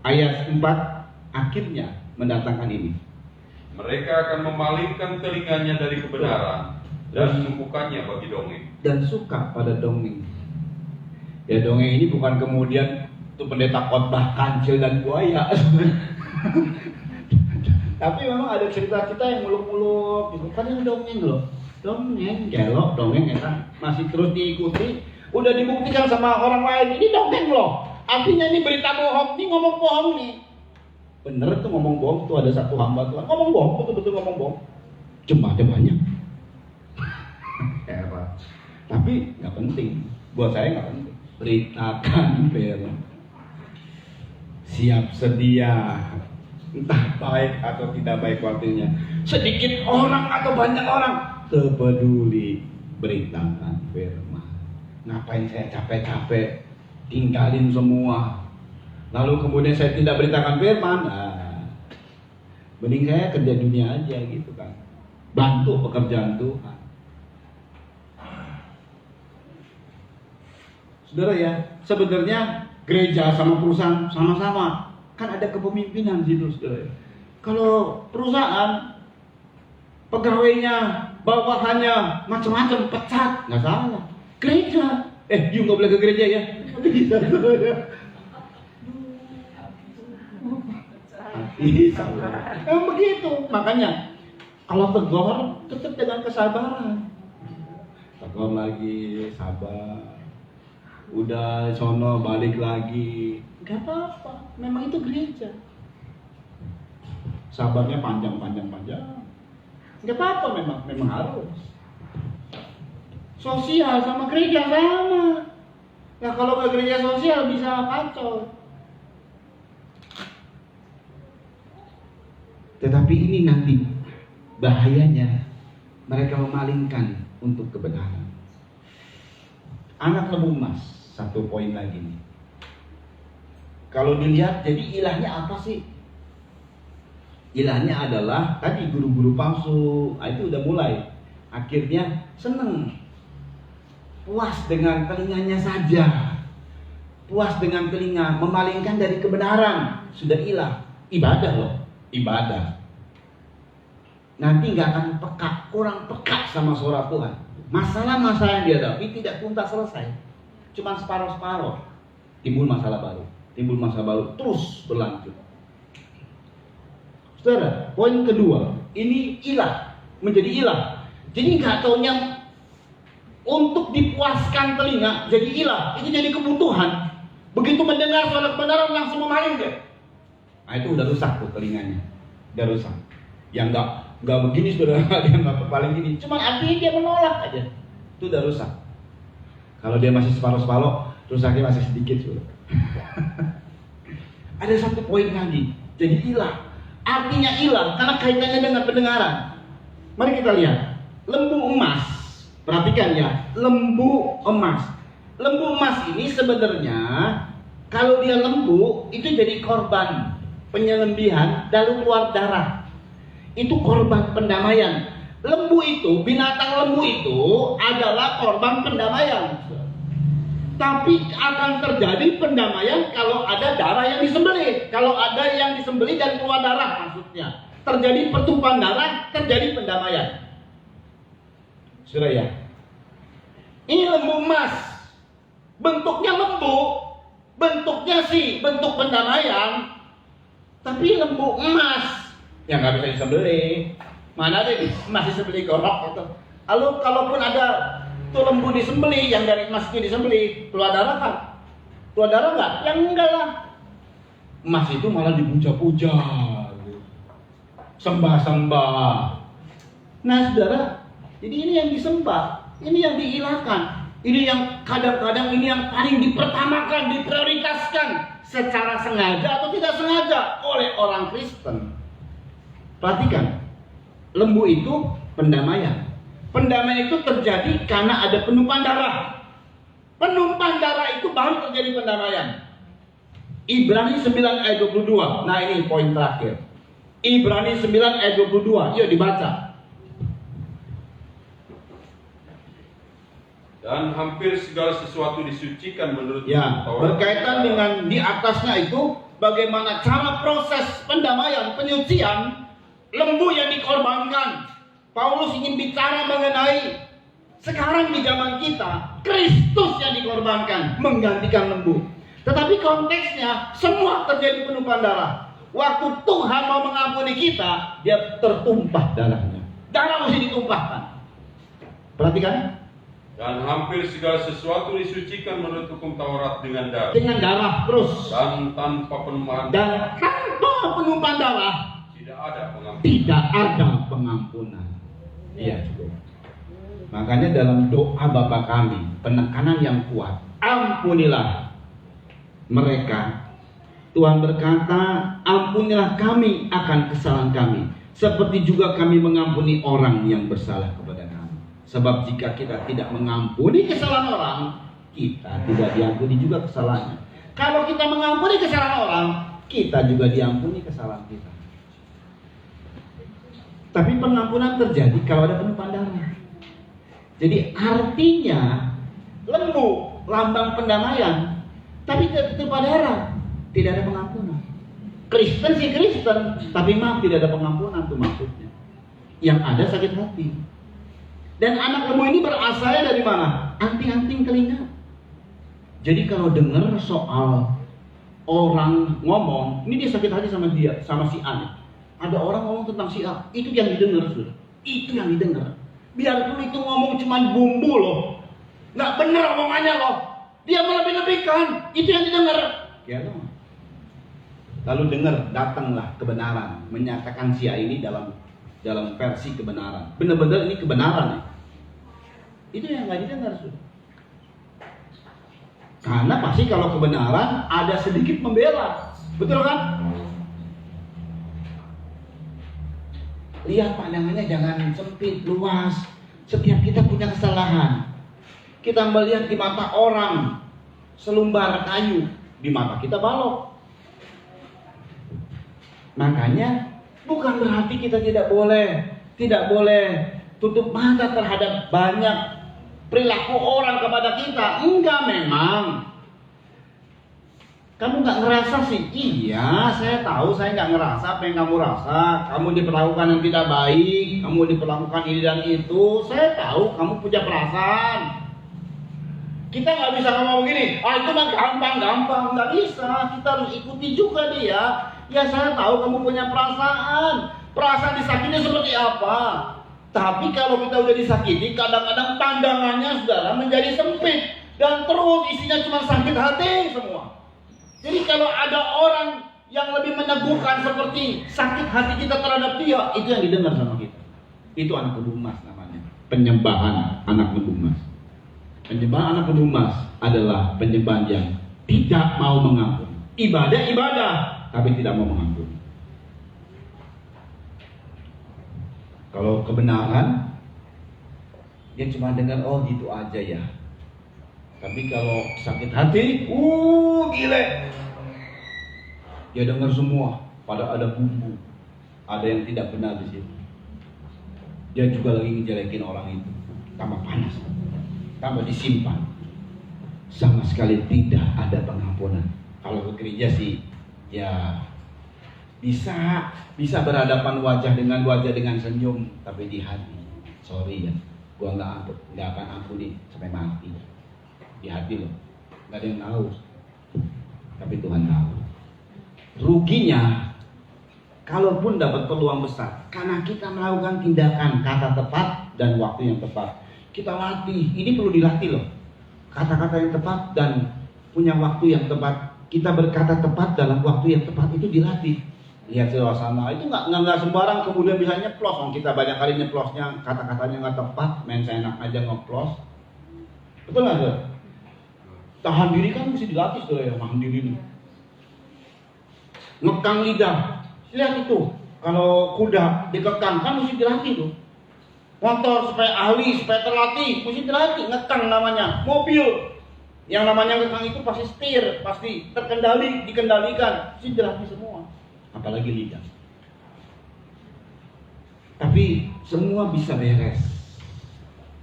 Ayat 4 akhirnya mendatangkan ini. Mereka akan memalingkan telinganya dari kebenaran dan menumpukannya bagi dongeng. Dan suka pada dongeng. Ya dongeng ini bukan kemudian tuh pendeta khotbah kancil dan buaya. Tapi memang ada cerita-cerita yang muluk-muluk gitu. Kan yang dongeng loh. Dongeng, gelok, dongeng ya, masih terus diikuti. Udah dibuktikan sama orang lain, ini dongeng loh. Artinya ini berita bohong, ini ngomong bohong nih. Bener tuh ngomong bohong, tuh ada satu hamba Tuhan ngomong bohong, betul-betul ngomong bohong. Jemaatnya banyak. Heran. Tapi nggak penting, buat saya nggak penting. Beritakan firman. Siap sedia, entah baik atau tidak baik waktunya. Sedikit orang atau banyak orang, terpeduli beritakan firman. Ngapain saya capek-capek tinggalin semua, lalu kemudian saya tidak beritakan firman? Nah, mending saya kerja dunia aja gitu kan, bantu pekerjaan Tuhan. Saudara ya, sebenarnya gereja sama perusahaan sama-sama, kan ada kepemimpinan di situ, saudara. Kalau perusahaan pegawainya, bawahannya macam-macam, pecat, nggak salah. Gereja, you nggak boleh ke gereja ya? Bisa, saudara. Bisa, begitu. Makanya kalau tegur, tetap dengan kesabaran. Tegur lagi, sabar. Udah sono balik lagi, nggak apa-apa. Memang itu gereja. Sabarnya panjang, nggak apa-apa. Memang harus. Sosial sama gereja sama. Nah kalau ke gereja sosial bisa kacau. Tetapi ini nanti bahayanya mereka memalingkan untuk kebenaran. Anak lembu emas, satu poin lagi nih. Kalau dilihat, jadi ilahnya apa sih? Ilahnya adalah tadi guru-guru palsu. Itu udah mulai. Akhirnya seneng, puas dengan telinganya saja, puas dengan telinga, memalingkan dari kebenaran. Sudah ilah, ibadah loh, ibadah. Nanti nggak akan peka, kurang peka sama suara Tuhan. Masalah-masalah yang dihadapi tidak tuntas selesai, cuma separuh-separuh. Timbul masalah baru, terus berlanjut. Saudara, poin kedua, ini ilah, menjadi ilah. Jadi nggak taunya untuk dipuaskan telinga, jadi ilah, itu jadi kebutuhan. Begitu mendengar suara kebenaran langsung memaling deh. Nah itu udah rusak tuh telinganya, udah rusak. Yang nggak begini saudara, dia nggak paling gini, cuma artinya dia menolak aja, itu udah rusak. Kalau dia masih separuh-separuh, rusaknya masih sedikit saudara. Ada satu poin lagi, jadi ilah. Artinya ilah karena kaitannya dengan pendengaran. Mari kita lihat lembu emas. Perhatikan ya, lembu emas. Lembu emas ini sebenarnya kalau dia lembu itu jadi korban penyelembihan lalu keluar darah. Itu korban pendamaian. Lembu itu, binatang lembu itu adalah korban pendamaian. Tapi akan terjadi pendamaian kalau ada darah yang disembelih. Kalau ada yang disembelih dan keluar darah maksudnya. Terjadi pertumpahan darah, terjadi pendamaian. Sudah ya. Ini lembu emas. Bentuknya lembu. Bentuknya sih bentuk pendamaian. Tapi lembu emas. Yang nggak bisa disembelih. Mana ada emas disembelih gorok itu. Lalu kalaupun ada tuh lembu disembelih, yang dari emas itu disembelih, keluar darah kan? Keluar darah nggak? Yang enggak lah. Emas itu malah dipuja-puja, sembah-sembah. Nah saudara, jadi ini yang disembah, ini yang diilahkan, ini yang kadang-kadang ini yang paling dipertamakan, diprioritaskan secara sengaja atau tidak sengaja oleh orang Kristen. Perhatikan, lembu itu pendamaian. Pendamaian itu terjadi karena ada penumpahan darah. Penumpahan darah itu baru terjadi pendamaian. Ibrani 9 ayat 22. Nah ini poin terakhir. Ibrani 9 ayat 22. Yuk dibaca. Dan hampir segala sesuatu disucikan menurut Ya, Taurat. berkaitan dengan di atasnya itu bagaimana cara proses pendamaian, penyucian lembu yang dikorbankan. Paulus ingin bicara mengenai sekarang di zaman kita Kristus yang dikorbankan menggantikan lembu. Tetapi konteksnya semua terjadi penumpahan darah. Waktu Tuhan mau mengampuni kita, dia tertumpah darahnya. Darah mesti ditumpahkan. Perhatikan. Dan hampir segala sesuatu disucikan menurut hukum Taurat dengan darah. Dengan darah terus. Dan tanpa penumpahan Dan tanpa penumpahan darah tidak ada pengampunan. tidak ada pengampunan. Iya, cukup. Makanya dalam doa Bapa kami, penekanan yang kuat, ampunilah mereka. Tuhan berkata, ampunilah kami akan kesalahan kami, seperti juga kami mengampuni orang yang bersalah kepada kami. Sebab jika kita tidak mengampuni kesalahan orang, kita tidak diampuni juga kesalahannya. Kalau kita mengampuni kesalahan orang, kita juga diampuni kesalahan kita. Tapi pengampunan terjadi kalau ada penumpahan darah. Jadi artinya lembu lambang pendamaian, tapi tidak tumpah darah, tidak ada pengampunan. Kristen sih Kristen, tapi maaf tidak ada pengampunan, itu maksudnya. Yang ada sakit hati. Dan anak lembu ini berasalnya dari mana? Anting-anting telinga. Jadi kalau dengar soal orang ngomong, ini dia sakit hati sama dia, sama si A. Ada orang ngomong tentang si A, itu yang didengar, sudah. Itu yang didengar. Biarpun itu ngomong cuma bumbu loh, nggak bener omongannya loh, dia melebih-lebihkan, itu yang didengar. Ya loh. Lalu dengar, datanglah kebenaran, menyatakan si A ini dalam versi kebenaran. Benar-benar ini kebenaran ya. Itu yang nggak didengar, sudah. Karena pasti kalau kebenaran ada sedikit membela, betul kan? Lihat pandangannya jangan sempit, luas. Setiap kita punya kesalahan. Kita melihat di mata orang selumbar kayu, di mata kita balok. Makanya bukan berarti kita tidak boleh tutup mata terhadap banyak perilaku orang kepada kita. Enggak, memang. Kamu nggak ngerasa sih? Iya, saya tahu saya nggak ngerasa apa yang kamu rasa. Kamu diperlakukan yang tidak baik, kamu diperlakukan ini dan itu. Saya tahu kamu punya perasaan. Kita nggak bisa ngomong begini, itu mah gampang, nggak bisa. Kita harus ikuti juga dia. Ya saya tahu kamu punya perasaan. Perasaan disakiti seperti apa? Tapi kalau kita udah disakiti, kadang-kadang pandangannya saudara menjadi sempit dan terus isinya cuma sakit hati semua. Jadi kalau ada orang yang lebih meneguhkan seperti sakit hati kita terhadap dia, itu yang didengar sama kita. Itu anak lembu emas namanya. Penyembahan anak lembu emas. Penyembahan anak lembu emas adalah penyembahan yang tidak mau mengampuni. Ibadah, tapi tidak mau mengampuni. Kalau kebenaran, dia cuma dengar, oh gitu aja ya. Tapi kalau sakit hati, gile. Dia dengar semua, pada ada bumbu, ada yang tidak benar di situ. Dia juga lagi ngejelekin orang itu, tambah panas, tambah disimpan. Sama sekali tidak ada pengampunan. Kalau ke gereja sih, ya bisa berhadapan wajah dengan senyum, tapi di hati, sorry ya, gua nggak akan ampuni sampai mati. Di hati loh, nggak ada yang tahu, tapi Tuhan tahu. Ruginya, kalaupun dapat peluang besar, karena kita melakukan tindakan kata tepat dan waktu yang tepat, kita latih. Ini perlu dilatih loh, kata-kata yang tepat dan punya waktu yang tepat. Kita berkata tepat dalam waktu yang tepat itu dilatih. Lihat suasana itu nggak sembarang kemudian bisa nyeplos. Kita banyak kali nyeplosnya kata-katanya nggak tepat, main seenak aja ngeplos. Betul nggak tuh? Tahan diri kan mesti dilatih tuh ya, tahan diri nih. Ngekang lidah, lihat itu. Kalau kuda dikekang kan mesti dilatih tuh. Motor supaya ahli, supaya terlatih, mesti dilatih. Ngekang namanya. Mobil Yang namanya kekang itu pasti setir, pasti terkendali, dikendalikan, sidrahmi semua. Apalagi lidah. Tapi semua bisa beres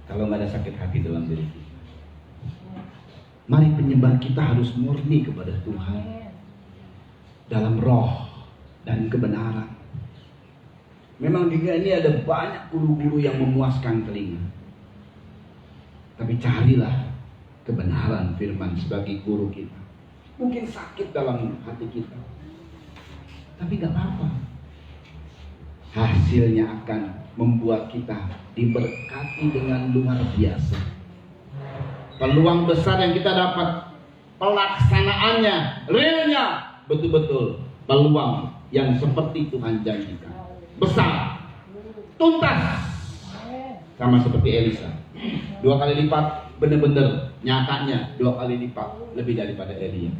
kalau nggak ada sakit hati dalam diri kita. Mari penyembah kita harus murni kepada Tuhan dalam roh dan kebenaran. Memang di dunia ini ada banyak guru-guru yang memuaskan telinga. Tapi carilah kebenaran firman sebagai guru kita. Mungkin sakit dalam hati kita, tapi gak apa-apa. Hasilnya akan membuat kita diberkati dengan luar biasa. Peluang besar yang kita dapat, pelaksanaannya, realnya, betul-betul peluang yang seperti Tuhan janjikan. Besar, tuntas, sama seperti Elisa. 2 kali lipat, benar-benar nyatanya 2 kali lipat lebih daripada Elia.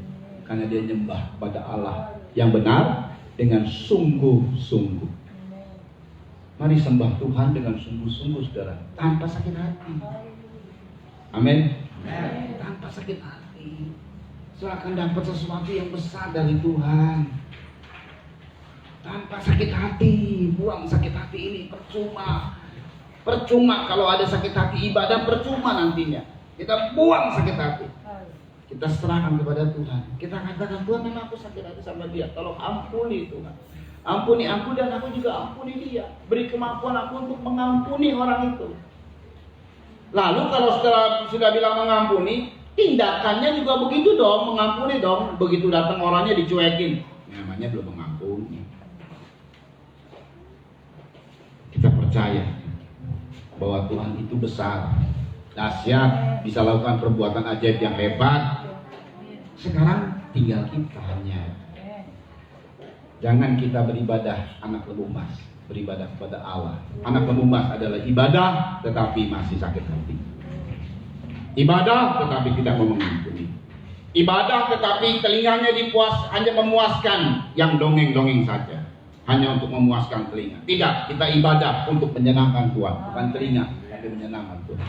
Karena dia nyembah pada Allah yang benar dengan sungguh-sungguh. Mari sembah Tuhan dengan sungguh-sungguh, saudara, tanpa sakit hati. Amin. Tanpa sakit hati. Saudara akan dapat sesuatu yang besar dari Tuhan. Tanpa sakit hati, buang sakit hati ini, percuma. Percuma kalau ada sakit hati, ibadah percuma nantinya. Kita buang sakit hati. Kita serahkan kepada Tuhan. Kita katakan, Tuhan, memang aku sakit hati sama dia. Tolong ampuni Tuhan. Ampuni aku dan aku juga ampuni dia. Beri kemampuan aku untuk mengampuni orang itu. Lalu kalau sudah bilang mengampuni, tindakannya juga begitu dong, mengampuni dong. Begitu datang orangnya dicuekin, namanya belum mengampuni. Kita percaya bahwa Tuhan itu besar, dahsyat, bisa lakukan perbuatan ajaib yang hebat. Sekarang tinggal kita hanya. Jangan kita beribadah anak lembu emas, beribadah kepada Allah. Anak lembu emas adalah ibadah tetapi masih sakit hati. Ibadah tetapi tidak mau mengampuni. Ibadah tetapi telinganya hanya memuaskan yang dongeng-dongeng saja. Hanya untuk memuaskan telinga. Tidak, kita ibadah untuk menyenangkan Tuhan. Bukan telinga, tapi menyenangkan Tuhan.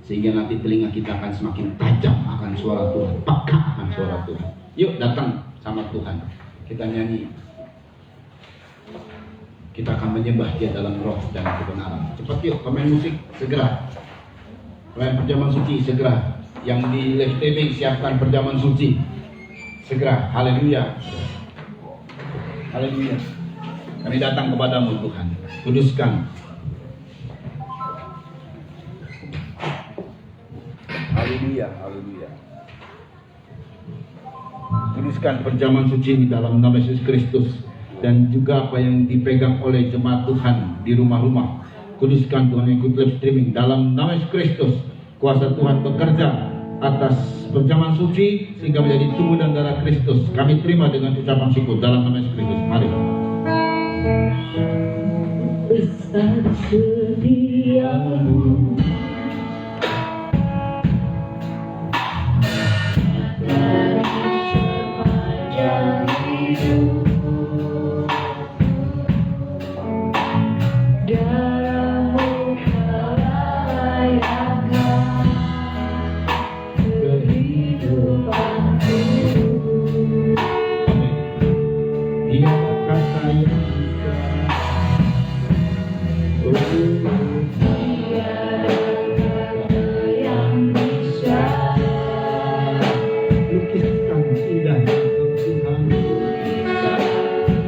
Sehingga nanti telinga kita akan semakin tajam akan suara Tuhan, peka akan suara Tuhan. Yuk datang sama Tuhan. Kita nyanyi. Kita akan menyembah dia dalam roh dan kebenaran. Cepat yuk, pemain musik segera. Pemain perjamuan suci segera. Yang di live streaming siapkan perjamuan suci. Segera, haleluya. Haleluya. Kami datang kepadamu Tuhan. Kuduskan. Haleluya, haleluya. Kuduskan perjamuan suci ini dalam nama Yesus Kristus. Dan juga apa yang dipegang oleh jemaat Tuhan di rumah-rumah. Kuduskan Tuhan yang ikut live streaming dalam nama Yesus Kristus. Kuasa Tuhan bekerja atas perjamuan suci sehingga menjadi tubuh dan darah Kristus. Kami terima dengan ucapan syukur dalam nama Yesus Kristus. Mari. Besar setiamu, dari sepanjang hidup. Darahmu merayakan kehidupanku. Dia kata yang bisa. Tiada kata yang bisa Lukiskan indahnya Tuhan.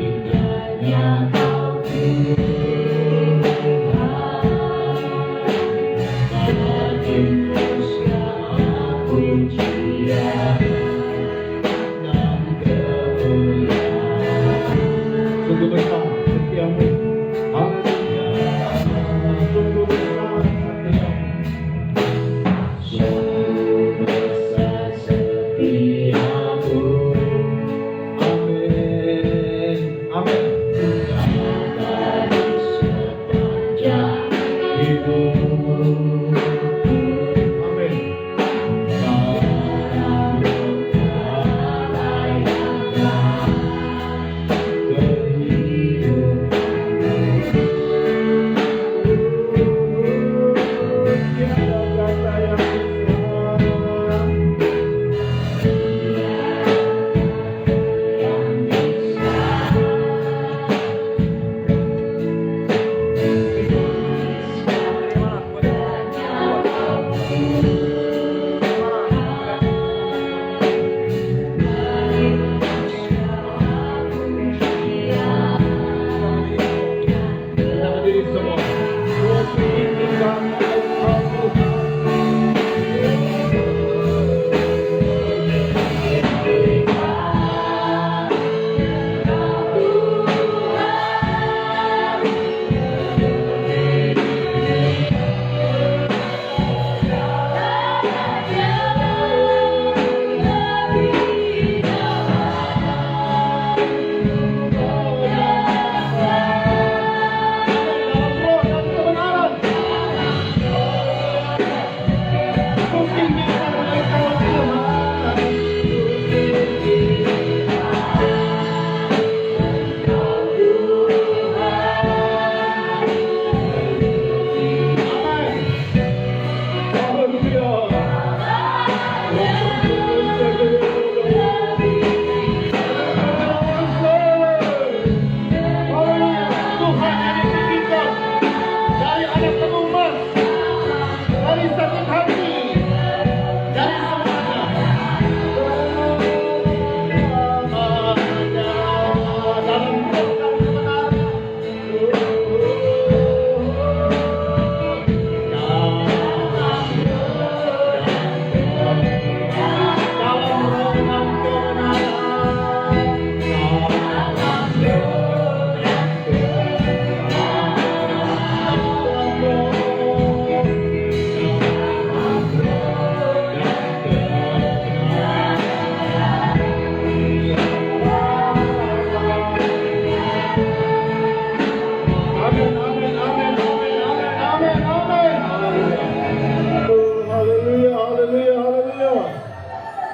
indahnya Kau Tuhan. Hapuskan pujian dan kemuliaan. Sungguh besar setiamu. Haleluya. Sungguh besar setiamu. Sungguh besar setiamu. Amin. Amin. Dari sepanjang hidup. Amin. Kehidupan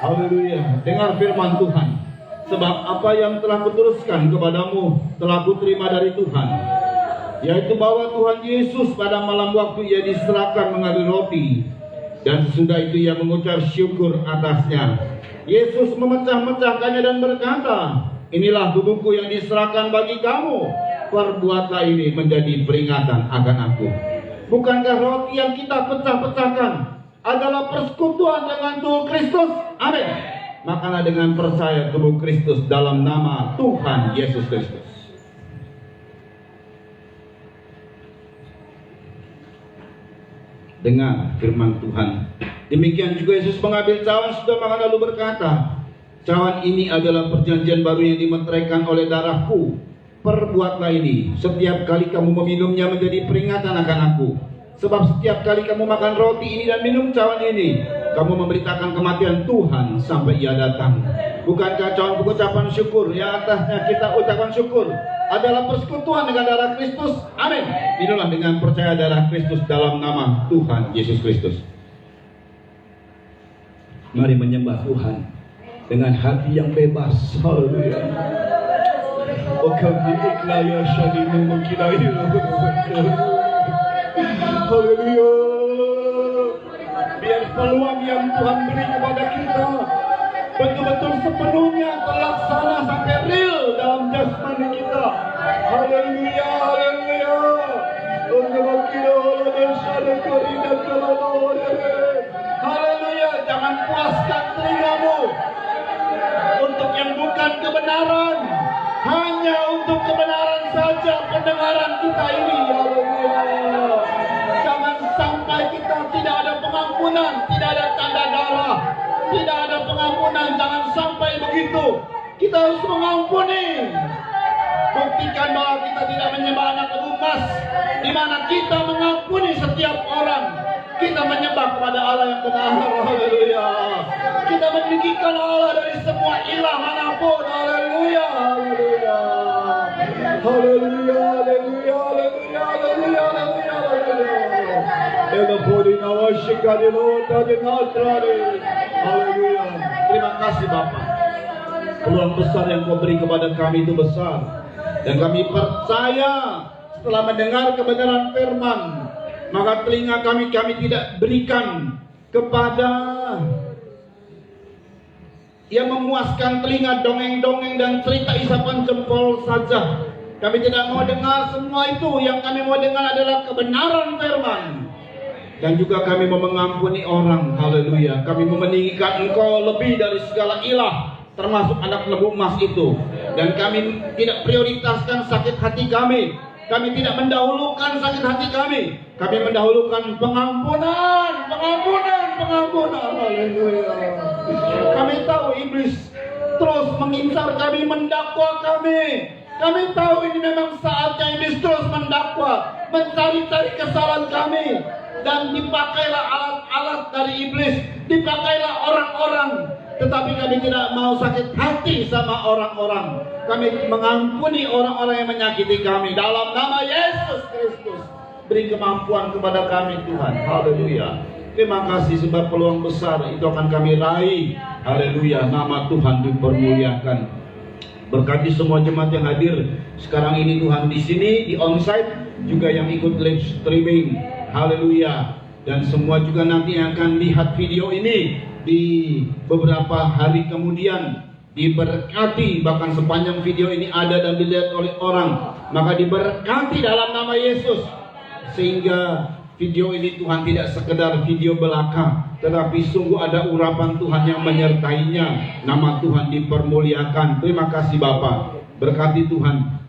Haleluya. Dengar firman Tuhan. Sebab apa yang telah kuteruskan kepadamu telah kuterima dari Tuhan, yaitu bahwa Tuhan Yesus pada malam waktu ia diserahkan mengambil roti, dan sesudah itu ia mengucap syukur atasnya. Yesus memecah-mecahkannya dan berkata, inilah tubuhku yang diserahkan bagi kamu. Perbuatlah ini menjadi peringatan akan aku. Bukankah roti yang kita pecah-pecahkan adalah persekutuan dengan tubuh Kristus? Amin. Makanlah dengan percaya tubuh Kristus dalam nama Tuhan Yesus Kristus. Dengar firman Tuhan. Demikian juga Yesus mengambil cawan sudah makan lalu berkata, cawan ini adalah perjanjian baru yang dimeteraikan oleh darahku. Perbuatlah ini setiap kali kamu meminumnya menjadi peringatan akan aku. Sebab setiap kali kamu makan roti ini dan minum cawan ini, kamu memberitakan kematian Tuhan sampai ia datang. Bukankah cawan pengucapan syukur yang atasnya kita ucapkan syukur adalah persekutuan dengan darah Kristus? Amin. Minumlah dengan percaya darah Kristus dalam nama Tuhan Yesus Kristus. Mari menyembah Tuhan dengan hati yang bebas. Haleluya. Haleluya. Biar peluang yang Tuhan beri kepada kita betul-betul sepenuhnya terlaksana sampai real dalam jasmani kita. Haleluya, haleluya. Haleluya. Jangan puaskan telingamu untuk yang bukan kebenaran, hanya untuk kebenaran saja pendengaran kita ini. Haleluya. Jangan sampai kita tidak ada pengampunan, tidak ada tanda darah, tidak ada pengampunan. Jangan sampai begitu. Kita harus mengampuni. Buktikan bahwa kita tidak menyembah anak emas, di mana kita mengampuni setiap orang. Kita menyembah kepada Allah yang benar. Haleluya. Kita meninggikan Allah dari semua ilah manapun. Haleluya. Haleluya. Haleluya. Haleluya. Haleluya. Haleluya. Haleluya. Haleluya. Terima kasih Bapak. Peluang besar yang Kau beri kepada kami itu besar, dan kami percaya setelah mendengar kebenaran firman, maka telinga kami tidak berikan kepada yang memuaskan telinga dongeng-dongeng dan cerita isapan jempol saja. Kami tidak mau dengar semua itu. Yang kami mau dengar adalah kebenaran firman. Dan juga kami mau mengampuni orang. Haleluya. Kami mau meninggikan Engkau lebih dari segala ilah, termasuk anak lembu emas itu. Dan kami tidak prioritaskan sakit hati kami. Kami tidak mendahulukan sakit hati kami. Kami mendahulukan pengampunan. Haleluya. Kami tahu iblis terus mengincar kami, mendakwa kami. Kami tahu ini memang saatnya iblis terus mendakwa, mencari-cari kesalahan kami. Dan dipakailah alat-alat dari iblis, dipakailah orang-orang. Tetapi kami tidak mau sakit hati sama orang-orang. Kami mengampuni orang-orang yang menyakiti kami. Dalam nama Yesus Kristus, beri kemampuan kepada kami Tuhan. Haleluya. Terima kasih sebab peluang besar itu akan kami raih. Haleluya. Nama Tuhan dipermuliakan. Berkati semua jemaat yang hadir sekarang ini Tuhan, di sini, di onsite, juga yang ikut live streaming. Haleluya. Dan semua juga nanti yang akan lihat video ini di beberapa hari kemudian, diberkati. Bahkan sepanjang video ini ada dan dilihat oleh orang, maka diberkati dalam nama Yesus. Sehingga video ini Tuhan tidak sekedar video belaka, tetapi sungguh ada urapan Tuhan yang menyertainya. Nama Tuhan dipermuliakan. Terima kasih Bapa. Berkati Tuhan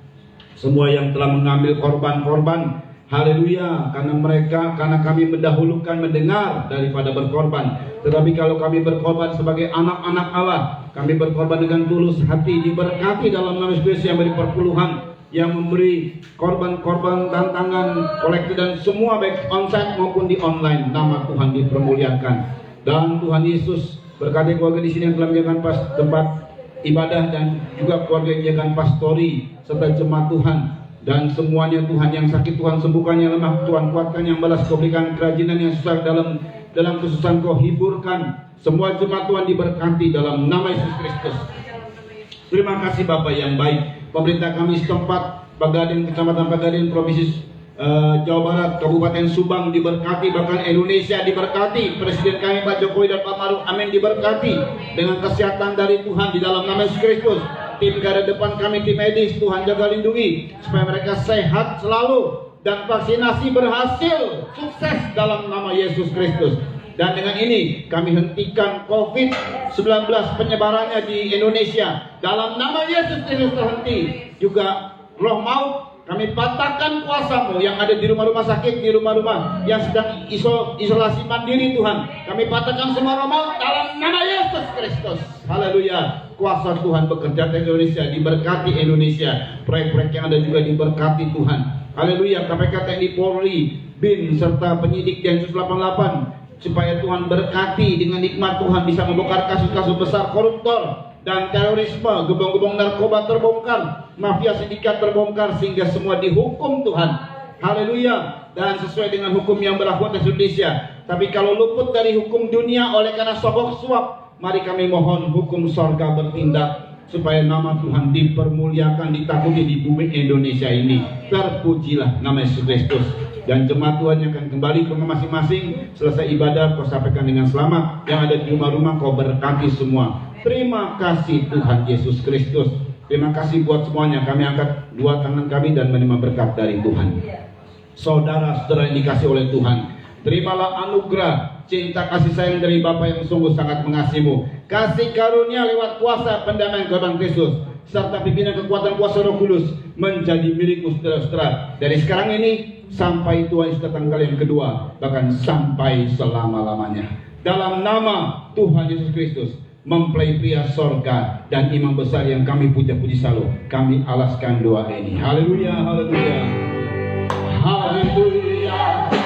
semua yang telah mengambil korban-korban. Haleluya. Karena kami mendahulukan mendengar daripada berkorban. Tetapi kalau kami berkorban sebagai anak-anak Allah, kami berkorban dengan tulus hati. Diberkati dalam nama Yesus yang beri perpuluhan, yang memberi korban-korban, tantangan, kolektif dan semua baik onsite maupun di online. Nama Tuhan dipermuliakan. Dan Tuhan Yesus berkati keluarga di sini yang telah menjaga tempat ibadah, dan juga keluarga yang menjaga pastori serta jemaat Tuhan. Dan semuanya Tuhan, yang sakit Tuhan sembuhkan, yang lemah Tuhan kuatkan, yang balas Kau berikan kerajinan, yang susah dalam dalam kesusahan Kau hiburkan. Semua jemaat Tuhan diberkati dalam nama Yesus Kristus. Terima kasih Bapak yang baik. Pemerintah kami setempat, Pagaden, Kecamatan Pagaden, Provinsi Jawa Barat, Kabupaten Subang diberkati, bahkan Indonesia diberkati. Presiden kami Pak Jokowi dan Pak Maruf Amin diberkati dengan kesehatan dari Tuhan di dalam nama Yesus Kristus. Tim garda depan kami, tim medis, Tuhan jaga lindungi supaya mereka sehat selalu dan vaksinasi berhasil, sukses dalam nama Yesus Kristus. Dan dengan ini kami hentikan COVID-19 penyebarannya di Indonesia. Dalam nama Yesus Kristus terhenti. Juga roh maut kami patahkan kuasa-Mu yang ada di rumah-rumah sakit, di rumah-rumah yang sedang isolasi mandiri Tuhan. Kami patahkan semua roh maut dalam nama Yesus Kristus. Haleluya. Kuasa Tuhan bekerja di Indonesia, diberkati Indonesia. Proyek-proyek yang ada juga diberkati Tuhan. Haleluya. KPK, TNI, Polri, BIN serta penyidik Densus 88 supaya Tuhan berkati dengan nikmat Tuhan bisa membongkar kasus-kasus besar koruptor dan terorisme, gebong-gebong narkoba terbongkar, mafia sindikat terbongkar sehingga semua dihukum Tuhan. Haleluya. Dan sesuai dengan hukum yang berlaku di Indonesia. Tapi kalau luput dari hukum dunia oleh karena sogok suap, mari kami mohon hukum sorga bertindak supaya nama Tuhan dipermuliakan, ditakuti di bumi Indonesia ini. Terpujilah nama Yesus Kristus. Dan jemaat Tuhan yang akan kembali ke rumah masing-masing, selesai ibadah Kau sampaikan dengan selamat. Yang ada di rumah-rumah Kau berkati semua. Terima kasih Tuhan Yesus Kristus. Terima kasih buat semuanya. Kami angkat dua tangan kami dan menerima berkat dari Tuhan. Saudara-saudara yang dikasih oleh Tuhan, terimalah anugerah cinta kasih sayang dari Bapa yang sungguh sangat mengasihimu. Kasih karunia lewat kuasa pendamaian korban Kristus serta pimpinan kekuatan kuasa Roh Kudus menjadi milikmu saudara-saudara dari sekarang ini sampai Tuhan Yesus datang kali yang kedua, bahkan sampai selama-lamanya. Dalam nama Tuhan Yesus Kristus, mempelai pria sorga dan imam besar yang kami puja-puji selalu, kami alaskan doa ini. Haleluya, haleluya, haleluya.